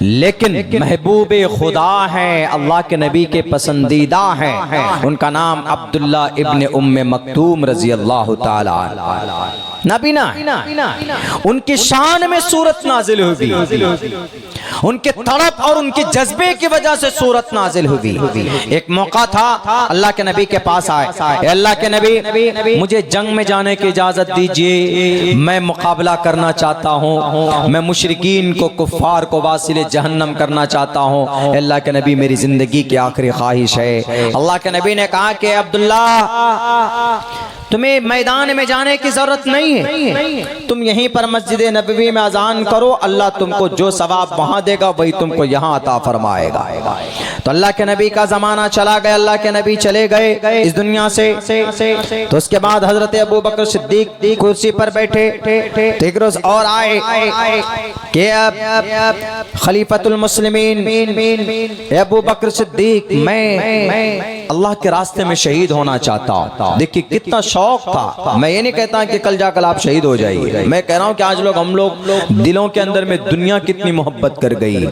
लेकिन महबूब खुदा हैं, अल्लाह के नबी के पसंदीदा हैं। उनका नाम अब्दुल्ला इब्ने उम्मे मक्तूम रजी अल्लाह ताला नबीना। उनकी शान में सूरत नाजिल हुई, उनके तड़प और उनके जज्बे की वजह से सूरत नाजिल हुई। एक मौका था, अल्लाह के नबी के पास आए, अल्लाह के नबी मुझे जंग में जाने की इजाजत दीजिए, मैं मुकाबला करना चाहता हूँ, मैं मुशरिकीन को, कुफ्फार को वासिले जहन्नम करना चाहता हूँ। अल्लाह के नबी मेरी जिंदगी की आखिरी ख्वाहिश है। अल्लाह के नबी ने कहा कि अब्दुल्ला तुम्हें मैदान में जाने की जरूरत नहीं है, तुम यहीं पर मस्जिद नबवी में अजान करो, अल्लाह तुमको जो सवाब वहां देगा वही तुमको यहाँ अता फरमाएगा। तो अल्लाह के नबी का जमाना चला गया, अल्लाह के नबी चले गए इस दुनिया से। तो उसके बाद हजरत अबू बकर सिद्दीक कुर्सी पर बैठे, एक रोज और आए कि अब खलीफतुल मुस्लिमीन अबू बकर सिद्दीक मैं अल्लाह के रास्ते में शहीद होना चाहता हूँ। देखिए कितना शौक था। मैं ये नहीं कहता कि कल जाकर आप शहीद हो जाइए, मैं कह रहा हूँ कि आज हम लोग दिलों के अंदर में दुनिया कितनी मोहब्बत कर गई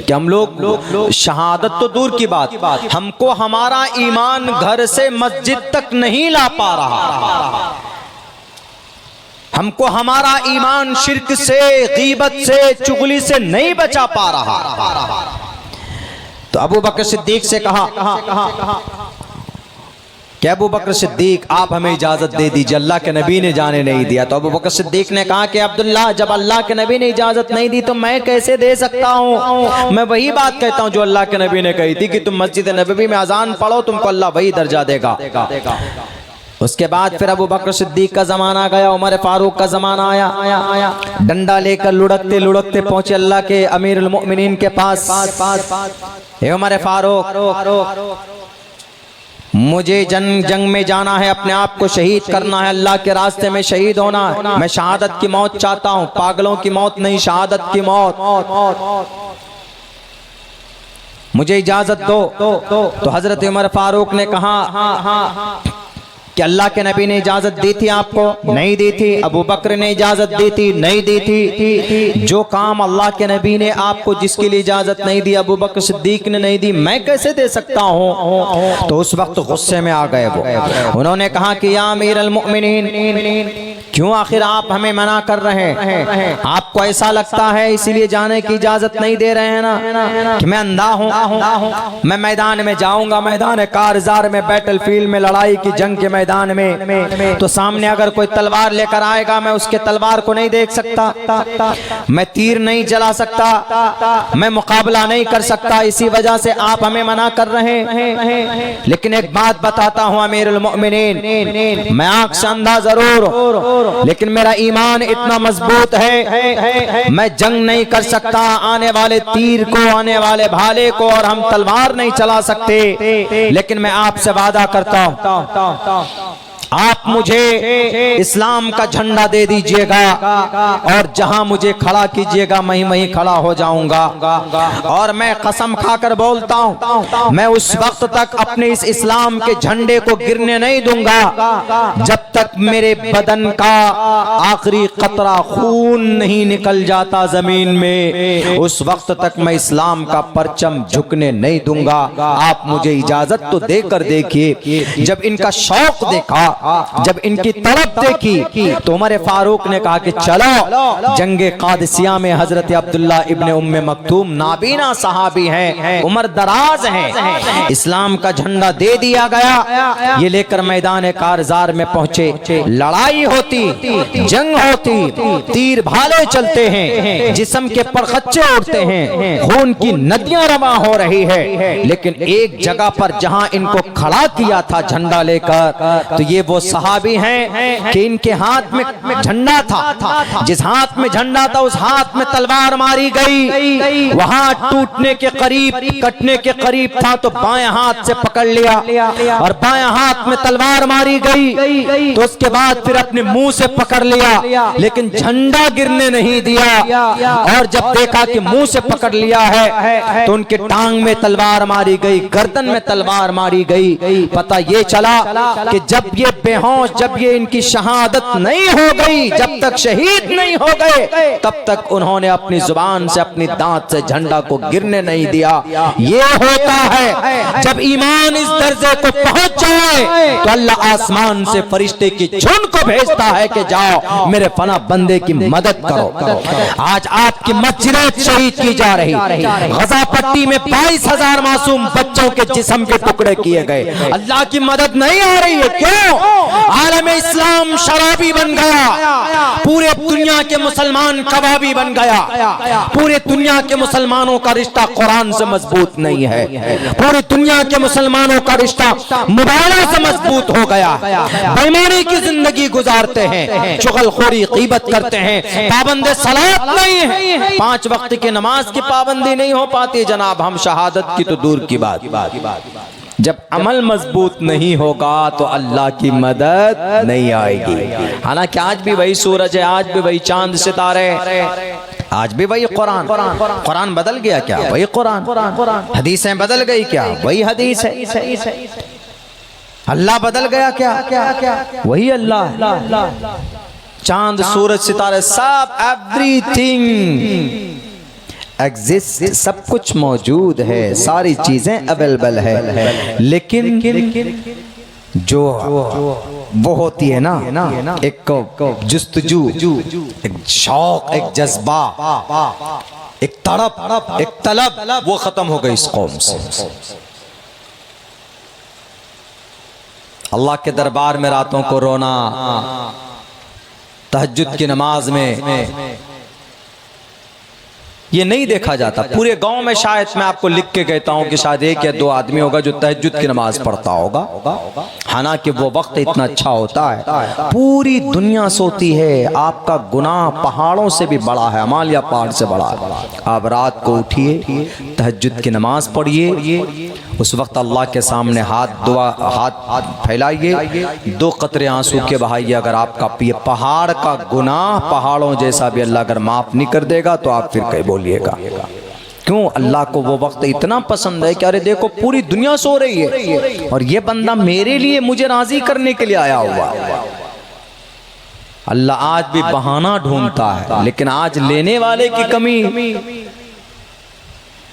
कि हम लोग शहादत तो दूर की बात, हमको हमारा ईमान घर से मस्जिद तक नहीं ला पा रहा, हमको हमारा ईमान शिर्क से, गीबत से, चुगली से नहीं बचा पा रहा। तो अबू बकर सिद्दीक से कहा कि अबू बकर सिद्दीक आप हमें इजाजत दे दीजिए, अल्लाह के नबी ने जाने नहीं दिया। तो अबू बकर सिद्दीक ने कहा कि अब्दुल्ला, जब अल्लाह के नबी ने इजाजत नहीं दी तो मैं कैसे दे सकता हूँ? मैं वही बात कहता हूँ जो अल्लाह के नबी ने कही थी कि तुम मस्जिद नबवी में अजान पढ़ो, तुमको अल्लाह वही दर्जा देगा। उसके बाद फिर अबू बकर सिद्दीक का जमाना गया, उमर फारूक का जमाना आया। डंडा लेकर लुढ़कते लुढ़कते पहुंचे अल्लाह के अमीरुल मोमिनीन के पास। हे उमर फारूक, मुझे जंग में जाना है, अपने आप को शहीद करना है, अल्लाह के रास्ते में शहीद होना है, मैं शहादत की मौत चाहता हूँ, पागलों की मौत नहीं, शहादत की मौत, मुझे इजाजत दो। तो हजरत उमर फारूक ने कहा कि अल्लाह के नबी ने इजाजत दी थी आपको? नहीं दी थी। अबू बकर ने इजाजत दी थी? नहीं दी थी। जो काम अल्लाह के नबी ने आपको जिसके लिए इजाजत नहीं दी, अबू बकर सिद्दीक ने नहीं दी, मैं कैसे दे सकता हूँ? तो उस वक्त गुस्से में आ गए वो। उन्होंने कहा कि या अमीरुल मोमिनीन, क्यों आखिर आप हमें मना कर रहे हैं? आपको ऐसा लगता है इसीलिए जाने की इजाजत नहीं दे रहे हैं ना कि मैं अंधा हूँ? मैं मैदान में जाऊंगा, मैदान कारजार में, बैटल फील्ड में, लड़ाई की जंग के मैदान में, तो सामने अगर कोई तलवार लेकर आएगा, मैं उसके तलवार को नहीं देख सकता, मैं तीर नहीं चला सकता, मैं मुकाबला नहीं कर सकता, इसी वजह से आप हमें मना कर रहे हैं। लेकिन एक बात बताता हूँ अमीरुल मोमिनीन, मैं आंख से अंधा जरूर, लेकिन मेरा ईमान इतना मजबूत है, मैं जंग नहीं कर सकता आने वाले तीर को, आने वाले भाले को, और हम तलवार नहीं चला सकते, लेकिन मैं आपसे वादा करता हूं आप मुझे इस्लाम का झंडा दे दीजिएगा और जहां मुझे खड़ा कीजिएगा मैं वहीं खड़ा हो जाऊंगा। और मैं कसम खाकर बोलता हूं, मैं उस वक्त तक अपने इस इस्लाम के झंडे को गिरने नहीं दूंगा जब तक मेरे बदन का आखिरी कतरा खून नहीं निकल जाता जमीन में, उस वक्त तक मैं इस्लाम का परचम झुकने नहीं दूंगा। आप मुझे इजाजत तो देकर देखिए। जब इनका शौक देखा, जब इनकी तड़प देखी, तो उमर फारूक ने कहा कि चलो जंगे कादिसिया में हजरत अब्दुल्ला इब्ने उम्मे मक्तूम नाबीना सहाबी हैं, उम्र दराज हैं, इस्लाम का झंडा दे दिया गया। ये लेकर मैदान कारजार में पहुंचे, लड़ाई होती, जंग होती, तीर भाले चलते हैं, जिस्म के परखच्चे उड़ते हैं, खून की नदियां रवा हो रही है। लेकिन एक जगह पर जहां इनको खड़ा किया था झंडा लेकर, तो ये वो सहाबी हैं कि इनके हाथ में झंडा था, जिस हाथ में झंडा था उस हाथ में तलवार मारी गई, वहां टूटने के करीब, कटने के करीब था, तो बाएं हाथ से पकड़ लिया और बाएं हाथ में तलवार मारी गई। तो उसके बाद फिर अपने मुंह से पकड़ लिया, लेकिन झंडा गिरने नहीं दिया। और जब देखा कि मुंह से पकड़ लिया है, तो उनके टांग में तलवार मारी गई, गर्दन में तलवार मारी गई। पता ये चला कि जब ये बेहोश, जब ये इनकी शहादत नहीं हो गई, जब तक शहीद नहीं हो गए, तब तक उन्होंने अपनी जुबान से, अपनी दांत से झंडा को गिरने नहीं दिया। ये होता है जब ईमान इस दर्जे को पहुंच जाए तो अल्लाह आसमान से फरिश्ते की झुंड को भेजता है कि जाओ मेरे फना बंदे की मदद करो। आज आपकी मस्जिदें शहीद की जा रही, गजा पट्टी में 22,000 मासूम बच्चों के जिस्म के टुकड़े किए गए, अल्लाह की मदद नहीं आ रही है। क्यों? आलम इस्लाम शराबी बन गया, पूरे दुनिया के मुसलमान कबाबी बन गया, पूरे दुनिया के मुसलमानों का रिश्ता कुरान से मजबूत नहीं है, पूरी दुनिया के मुसलमानों का रिश्ता मुबाला से मजबूत हो गया, बेईमानी की जिंदगी गुजारते हैं, चुगलखोरी गीबत करते हैं, पाबंद सलात नहीं है, 5 वक्त की नमाज की पाबंदी नहीं हो पाती जनाब, हम शहादत की तो दूर की बात। जब अमल मजबूत नहीं होगा तो अल्लाह की मदद नहीं आएगी। हालांकि आज भी वही सूरज है, आज भी वही चांद सितारे, आज भी वही कुरान। कुरान बदल गया क्या? वही कुरान। हदीसें बदल गई क्या? वही हदीस है। अल्लाह बदल गया क्या? वही अल्लाह। चांद सूरज सितारे सब एवरीथिंग एग्जिस्ट, सब कुछ मौजूद है, सारी चीजें अवेलेबल है, लेकिन जो वो होती है ना एक जुस्तजू, एक शौक, एक जज्बा, एक तड़प, एक तलब, वो खत्म हो गई इस कौम से। अल्लाह के दरबार में रातों को रोना, तहज्जुद की नमाज में, ये नहीं देखा जाता। पूरे गांव में शायद मैं आपको लिख के कहता हूं कि शायद 1 या 2 आदमी होगा जो तहज्जुद की नमाज पढ़ता होगा। हालांकि वो वक्त इतना अच्छा होता है, पूरी दुनिया सोती है, आपका गुनाह पहाड़ों से भी बड़ा है, हिमालय पहाड़ से बड़ा है। आप रात को उठिए, तहज्जुद की नमाज पढ़िए, उस वक्त अल्लाह के सामने हाथ फैलाइए, 2 कतरे आंसू के बहाइए। अगर आपका पहाड़ का गुनाह पहाड़ों जैसा भी अल्लाह अगर माफ नहीं कर देगा तो आप फिर कहीं बोलिएगा। क्यों? अल्लाह को वो वक्त इतना पसंद है कि अरे देखो पूरी दुनिया सो रही है और ये बंदा मेरे लिए, मुझे राजी करने के लिए आया हुआ। अल्लाह आज भी बहाना ढूंढता है, लेकिन आज लेने वाले की कमी।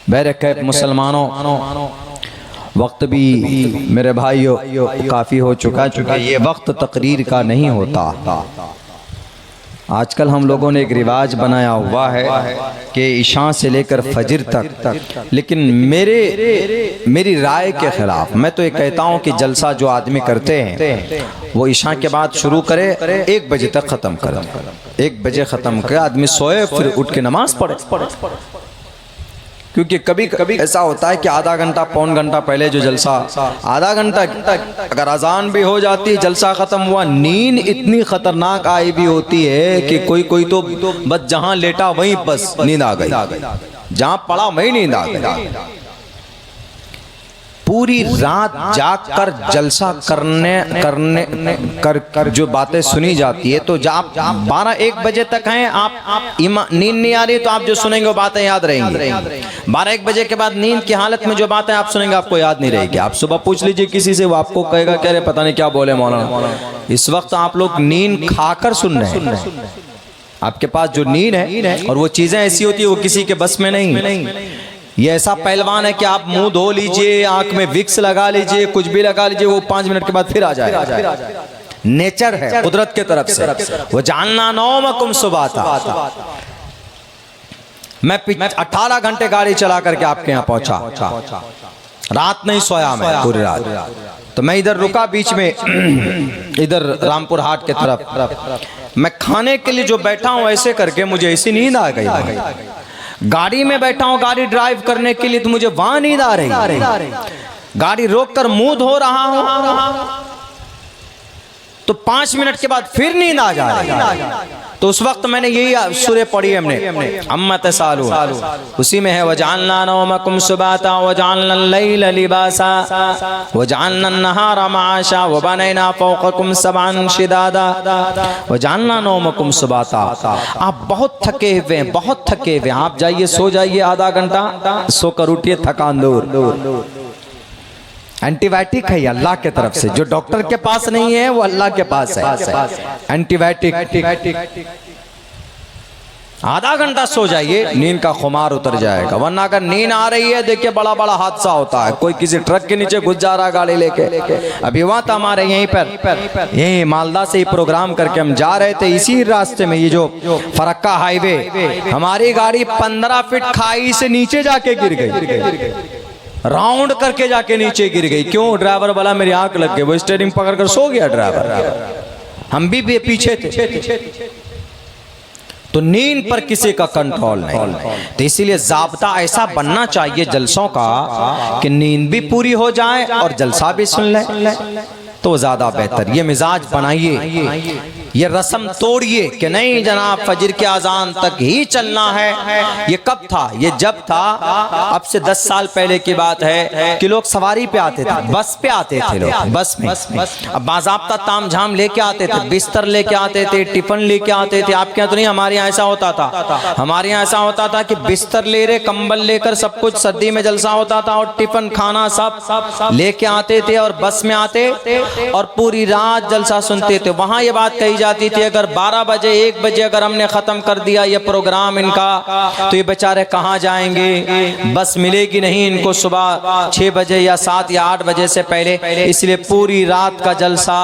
बहरकैफ मुसलमानों, वक्त भी मेरे भाइयों काफी हो चुका है, ये वक्त तकरीर का नहीं होता। आजकल हम लोगों ने एक रिवाज बनाया हुआ है कि इशा से लेकर फजर तक, लेकिन मेरी राय के खिलाफ मैं तो ये कहता हूँ कि जलसा जो आदमी करते हैं वो इशा के बाद शुरू करे, 1 बजे तक ख़त्म करे। 1 बजे ख़त्म करे, आदमी सोए, फिर उठ के नमाज पढ़े। क्योंकि कभी कभी ऐसा होता है कि आधा घंटा पौन घंटा पहले जो जलसा, आधा घंटा अगर अजान भी हो जाती है, जलसा खत्म हुआ, नींद इतनी खतरनाक आई भी होती है कि कोई तो बस जहां लेटा वहीं बस नींद आ गई, जहां पड़ा वहीं नींद आ गई। पूरी रात जागकर जलसा कर जो बातें सुनी जाती है, तो जब 12-1 बजे तक हैं आप नींद नहीं आ रही तो आप जो सुनेंगे वो बातें याद रहेंगी। 12-1 बजे के बाद नींद की हालत में जो बातें आप सुनेंगे आपको याद नहीं रहेगी। आप सुबह पूछ लीजिए किसी से, वो आपको कहेगा कि अरे पता नहीं क्या बोले मौलाना। इस वक्त आप लोग नींद खाकर सुन रहे हैं, आपके पास जो नींद है, और वो चीजें ऐसी होती है वो किसी के बस में नहीं। ये ऐसा पहलवान है कि आप मुंह धो लीजिए, आंख में विक्स लगा लीजिए, कुछ भी लगा लीजिए, वो 5 मिनट के बाद फिर आ जाएगा। नेचर है कुदरत के तरफ से। वो जानना नौमकुम सुबाता। मैं 18 घंटे गाड़ी चला करके आपके यहाँ पहुंचा, रात नहीं सोया मैं पूरी रात। तो मैं इधर रुका बीच में, इधर रामपुर हाट के तरफ। मैं खाने के लिए जो बैठा हूँ ऐसे करके मुझे ऐसी नींद आ गई। गाड़ी में बैठा हूं गाड़ी ड्राइव करने के लिए, तो मुझे वहां नींद आ रही। गाड़ी रोककर मुंह धो रहा हूं तो 5 मिनट के बाद फिर नींद आ जा रही। तो उस वक्त मैंने यही सूरह पढ़ी है हमने, अम्मत सालू, उसी में है वजालना नौमकुम सुबाता वजालना लैला लिबासा वजालना नहारा माशा वबनैना फौककुम सबअन शिदादा वजालना नौमकुम सुबाता। आप बहुत थके हुए हैं, बहुत थके हुए हैं, आप जाइए सो जाइए, आधा घंटा सोकर उठिए, थकान दूर। एंटीबायोटिक है अल्लाह के तरफ से, जो डॉक्टर के पास नहीं है वो अल्लाह के पास है। एंटीबायोटिक आधा घंटा सो जाइए, नींद का खुमार उतर जाएगा। वरना अगर नींद आ रही है, देखिए बड़ा बड़ा हादसा होता है। कोई किसी ट्रक के नीचे घुस जा रहा है गाड़ी लेके। अभी हुआ था हमारे यहीं पर, यहीं मालदा से ही प्रोग्राम करके हम जा रहे थे, इसी रास्ते में ये जो फरक्का हाईवे, हमारी गाड़ी 15 फीट खाई से नीचे जाके गिर गई। राउंड करके जाके नीचे गिर गई। क्यों? ड्राइवर वाला मेरी आंख लग गई, वो स्टीयरिंग पकड़ कर सो गया ड्राइवर, हम भी पीछे थे। तो नींद पर किसी का कंट्रोल नहीं। तो इसीलिए ज़ाब्ता ऐसा बनना चाहिए जलसों का कि नींद भी पूरी हो जाए और जलसा भी सुन ले, तो ज़्यादा बेहतर। ये मिजाज बनाइए, ये रस्म तोड़िए कि नहीं जनाब फजर के अजान तक ही चलना है। ये कब था? ये जब था, अब से 10 साल पहले की बात है कि लोग सवारी पे आते थे, बस पे आते थे लोग, बस में। अब बाज़ाब्ता ताम झाम लेके आते थे, बिस्तर लेके आते थे, टिफिन लेके आते थे। आपके यहाँ तो नहीं, हमारे यहाँ ऐसा होता था। हमारे यहाँ ऐसा होता था कि बिस्तर ले रहे, कंबल लेकर, सब कुछ सर्दी में जलसा होता था, और टिफिन खाना सब लेके आते थे और बस में आते और पूरी रात जलसा सुनते थे। वहां ये बात कही जाती थी अगर 12 बजे 1 बजे अगर हमने खत्म कर दिया ये प्रोग्राम इनका, तो ये बेचारे कहाँ जाएंगे, बस मिलेगी नहीं इनको सुबह 6 बजे या 7 या 8 बजे से पहले। इसलिए पूरी रात का जलसा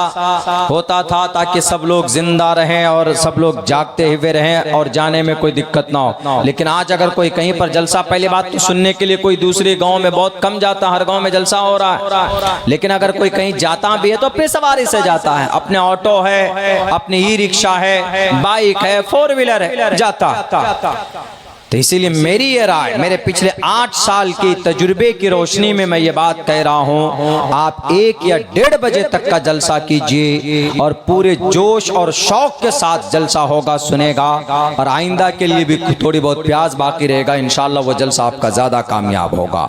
होता था ताकि सब लोग जिंदा रहें और सब लोग जागते हुए रहें और जाने में कोई दिक्कत ना हो। लेकिन आज अगर कोई कहीं पर जलसा, पहले बात तो सुनने के लिए कोई दूसरे गांव में बहुत कम जाता, हर गांव में जलसा हो रहा है, लेकिन अगर कोई कहीं जाता भी है तो अपनी सवारी से जाता है, अपने ऑटो है, अपनी ई रिक्शा है, बाइक है, 4 व्हीलर है, जाता। तो इसीलिए मेरी ये राय, मेरे पिछले 8 साल की तजुर्बे की रोशनी में मैं ये बात कह रहा हूँ, आप 1 या 1.5 बजे तक का जलसा कीजिए और पूरे जोश और शौक के साथ जलसा होगा, सुनेगा, और आइंदा के लिए भी थोड़ी बहुत प्यास बाकी रहेगा। इंशाल्लाह वो जलसा आपका ज़्यादा कामयाब होगा।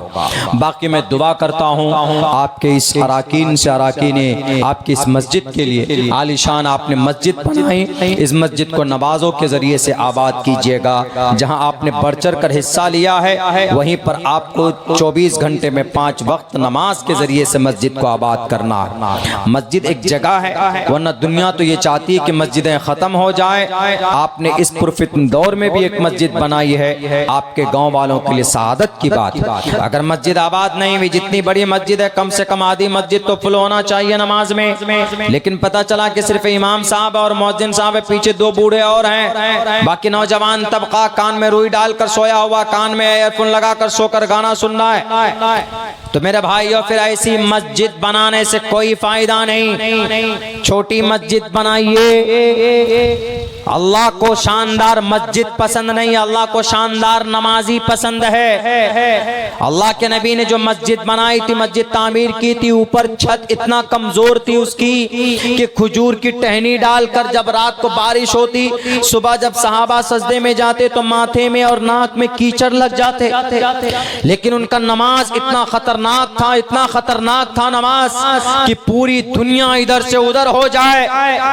बाकी मैं दुआ करता हूँ आपके इस अराकीन से, अराकीन आपकी इस मस्जिद के लिए, आलीशान आपने मस्जिद बनाई, इस मस्जिद को नमाजों के ज़रिए से आबाद कीजिएगा। जहाँ आपने बढ़ चढ़ कर हिस्सा लिया है वहीं पर आपको 24 घंटे में 5 वक्त नमाज के जरिए से मस्जिद को आबाद करना है। मस्जिद एक जगह है, वरना दुनिया तो ये चाहती है कि मस्जिदें खत्म हो जाए। आपने इस पुरफितन दौर में भी एक मस्जिद बनाई है, आपके गांव वालों के लिए सआदत की बात है। अगर मस्जिद आबाद नहीं हुई, जितनी बड़ी मस्जिद है कम से कम आधी मस्जिद तो फुल होना चाहिए नमाज में, लेकिन पता चला कि सिर्फ इमाम साहब और मुअज्जिन साहब है, पीछे 2 बूढ़े और हैं, बाकी नौजवान तबका कान में रुई डालकर सोया हुआ, कान में एयरफोन लगाकर सोकर गाना सुनना है। तो मेरे भाइयों फिर ऐसी मस्जिद बनाने से कोई फायदा नहीं। छोटी मस्जिद बनाइए। अल्लाह को शानदार मस्जिद पसंद नहीं, अल्लाह को शानदार नमाजी पसंद है। अल्लाह के नबी ने जो मस्जिद बनाई थी, मस्जिद तामीर की थी, ऊपर छत इतना कमजोर थी उसकी कि खजूर की टहनी डालकर जब रात को बारिश होती, सुबह जब सहाबा सजदे में जाते तो माथे में और नाक में कीचड़ लग जाते। लेकिन उनका नमाज इतना खतरनाक था, इतना खतरनाक था नमाज कि पूरी दुनिया इधर से उधर हो जाए,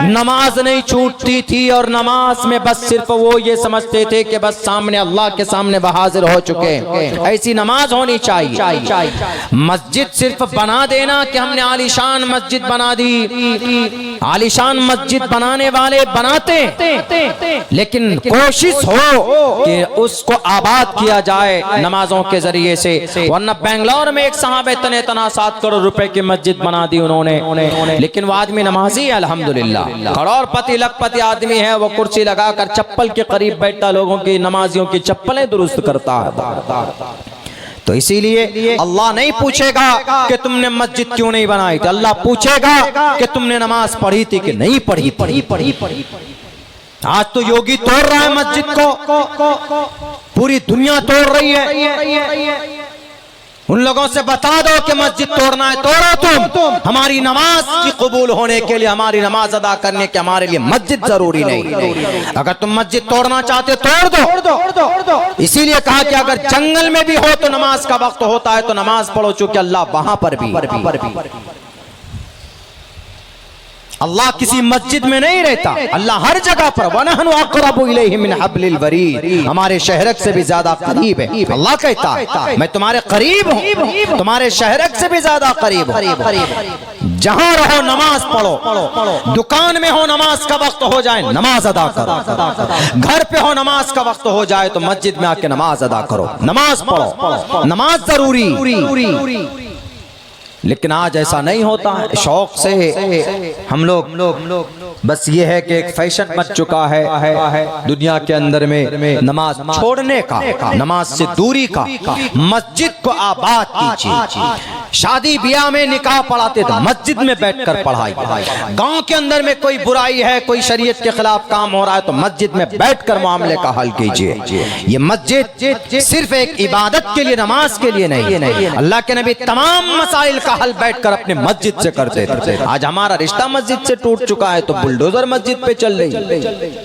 नमाज नहीं छूटती थी। और नमाज में बस सिर्फ वो ये समझते थे कि बस सामने अल्लाह के सामने वह हाजिर हो चुके। ऐसी नमाज होनी चाहिए। मस्जिद सिर्फ बना देना कि हमने आलीशान मस्जिद बना दी, आलीशान मस्जिद बनाने वाले बनाते, लेकिन कोशिश हो कि उसको आबाद किया जाए नमाजों के जरिए से। वरना बेंगलोर में एक साहब इतने 7 करोड़ रुपए की मस्जिद बना दी उन्होंने, लेकिन वो आदमी नमाजी है अल्हम्दुलिल्लाह, करोड़पति लखपति आदमी है, वो कुर्सी लगाकर चप्पल के करीब बैठता लोगों की, नमाजियों की चप्पलें दुरुस्त करता है। तो इसीलिए अल्लाह नहीं पूछेगा कि तुमने मस्जिद क्यों नहीं बनाई थी, अल्लाह पूछेगा कि तुमने नमाज पढ़ी थी कि नहीं पढ़ी। आज तो योगी तोड़ रहा है मस्जिद को, पूरी दुनिया तोड़ रही है। उन लोगों से बता दो कि मस्जिद तोड़ना है, तोड़ो तुम। हमारी नमाज की कबूल होने के लिए, हमारी नमाज अदा करने के हमारे लिए मस्जिद जरूरी नहीं। अगर तुम मस्जिद तोड़ना चाहते तोड़ दो। इसीलिए कहा कि अगर जंगल में भी हो तो नमाज का वक्त होता है तो नमाज पढ़ो, चूंकि अल्लाह वहां पर भी। अल्लाह किसी मस्जिद में नहीं रहता, अल्लाह हर जगह पर। वनहनु अक़रबु इलैहि मिन हब्लिल वरीद, हमारे शहरक से भी ज्यादा करीब है। अल्लाह कहता है मैं तुम्हारे करीब हूँ, तुम्हारे शहरक से भी ज्यादा करीब हूँ। जहां रहो नमाज पढ़ो, दुकान में हो नमाज का वक्त हो जाए नमाज अदा करो, घर पे हो नमाज का वक्त हो जाए तो मस्जिद में आके नमाज अदा करो, नमाज पढ़ो, नमाज जरूरी। लेकिन आज ऐसा नहीं होता है। शौक से हम लोग बस ये है कि एक फैशन बन चुका है दुनिया के अंदर में नमाज छोड़ने का, नमाज से दूरी का। मस्जिद को आबाद कीजिए। शादी ब्याह में निकाह पढ़ाते तो मस्जिद में बैठकर पढ़ाई। गांव के अंदर में कोई बुराई है, कोई शरीयत के खिलाफ काम हो रहा है तो मस्जिद में बैठकर मामले का हल कीजिए। ये मस्जिद सिर्फ एक इबादत के लिए, नमाज के लिए नहीं। अल्लाह के नबी तमाम मसाइल का हल बैठकर अपने मस्जिद से करते थे। आज हमारा रिश्ता मस्जिद से टूट चुका है तो बुलडोजर मस्जिद पे चल रही।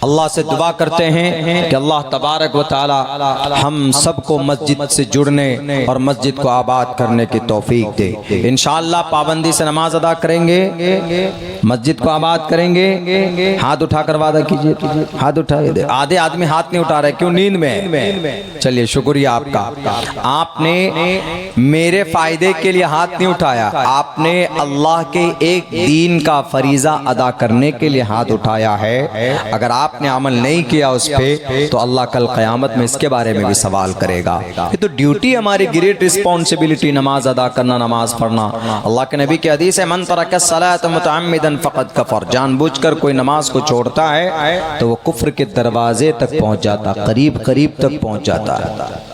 अल्लाह से दुआ करते हैं कि अल्लाह तबारक व तआला हम सबको मस्जिद से जुड़ने और मस्जिद को आबाद करने की तौफीक दे। इंशाअल्लाह पाबंदी से नमाज अदा करेंगे, मस्जिद को आबाद करेंगे। हाथ उठाकर वादा कीजिए। हाथ उठाइए। आधे आदमी हाथ नहीं उठा रहे, क्यों? नींद में। चलिए शुक्रिया आपका। आपने मेरे फायदे के लिए हाथ नहीं उठाया, आपने अल्लाह के एक दीन का फरीजा अदा करने के लिए हाथ उठाया है। अगर आपने अमल नहीं किया उस पे तो अल्लाह कल क़यामत में इसके बारे में भी सवाल करेगा। ये तो ड्यूटी हमारी, ग्रेट रिस्पॉन्सिबिलिटी, नमाज अदा करना, नमाज पढ़ना। अल्लाह के नबी की हदीस है, मन तरक सलात मुतअम्मिदन फ़क़द कफ़र। जानबूझकर कोई नमाज को छोड़ता है तो वो कुफ्र के दरवाजे तक पहुंच जाता, करीब करीब तक पहुंच जाता है।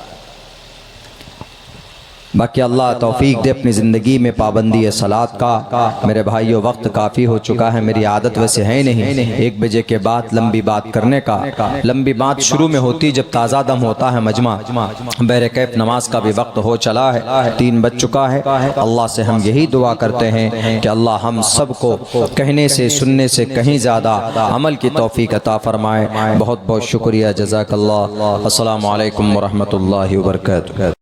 बाकी अल्लाह तौफीक दे अपनी ज़िंदगी में पाबंदी है सलात का। मेरे भाइयों वक्त काफ़ी हो चुका है, मेरी आदत वैसे है नहीं 1 बजे के बाद लंबी बात करने का। लंबी बात शुरू में होती जब ताज़ा दम होता है मजमा। बहरकैफ नमाज का भी वक्त हो चला है, 3 बज चुका है। अल्लाह से हम यही दुआ करते हैं कि अल्लाह हम सबको कहने से सुनने से कहीं ज़्यादा अमल की तौफीक अता फरमाए। बहुत बहुत शुक्रिया, जज़ाकल्लाह। अस्सलामु अलैकुम व रहमतुल्लाहि व बरकातुहू।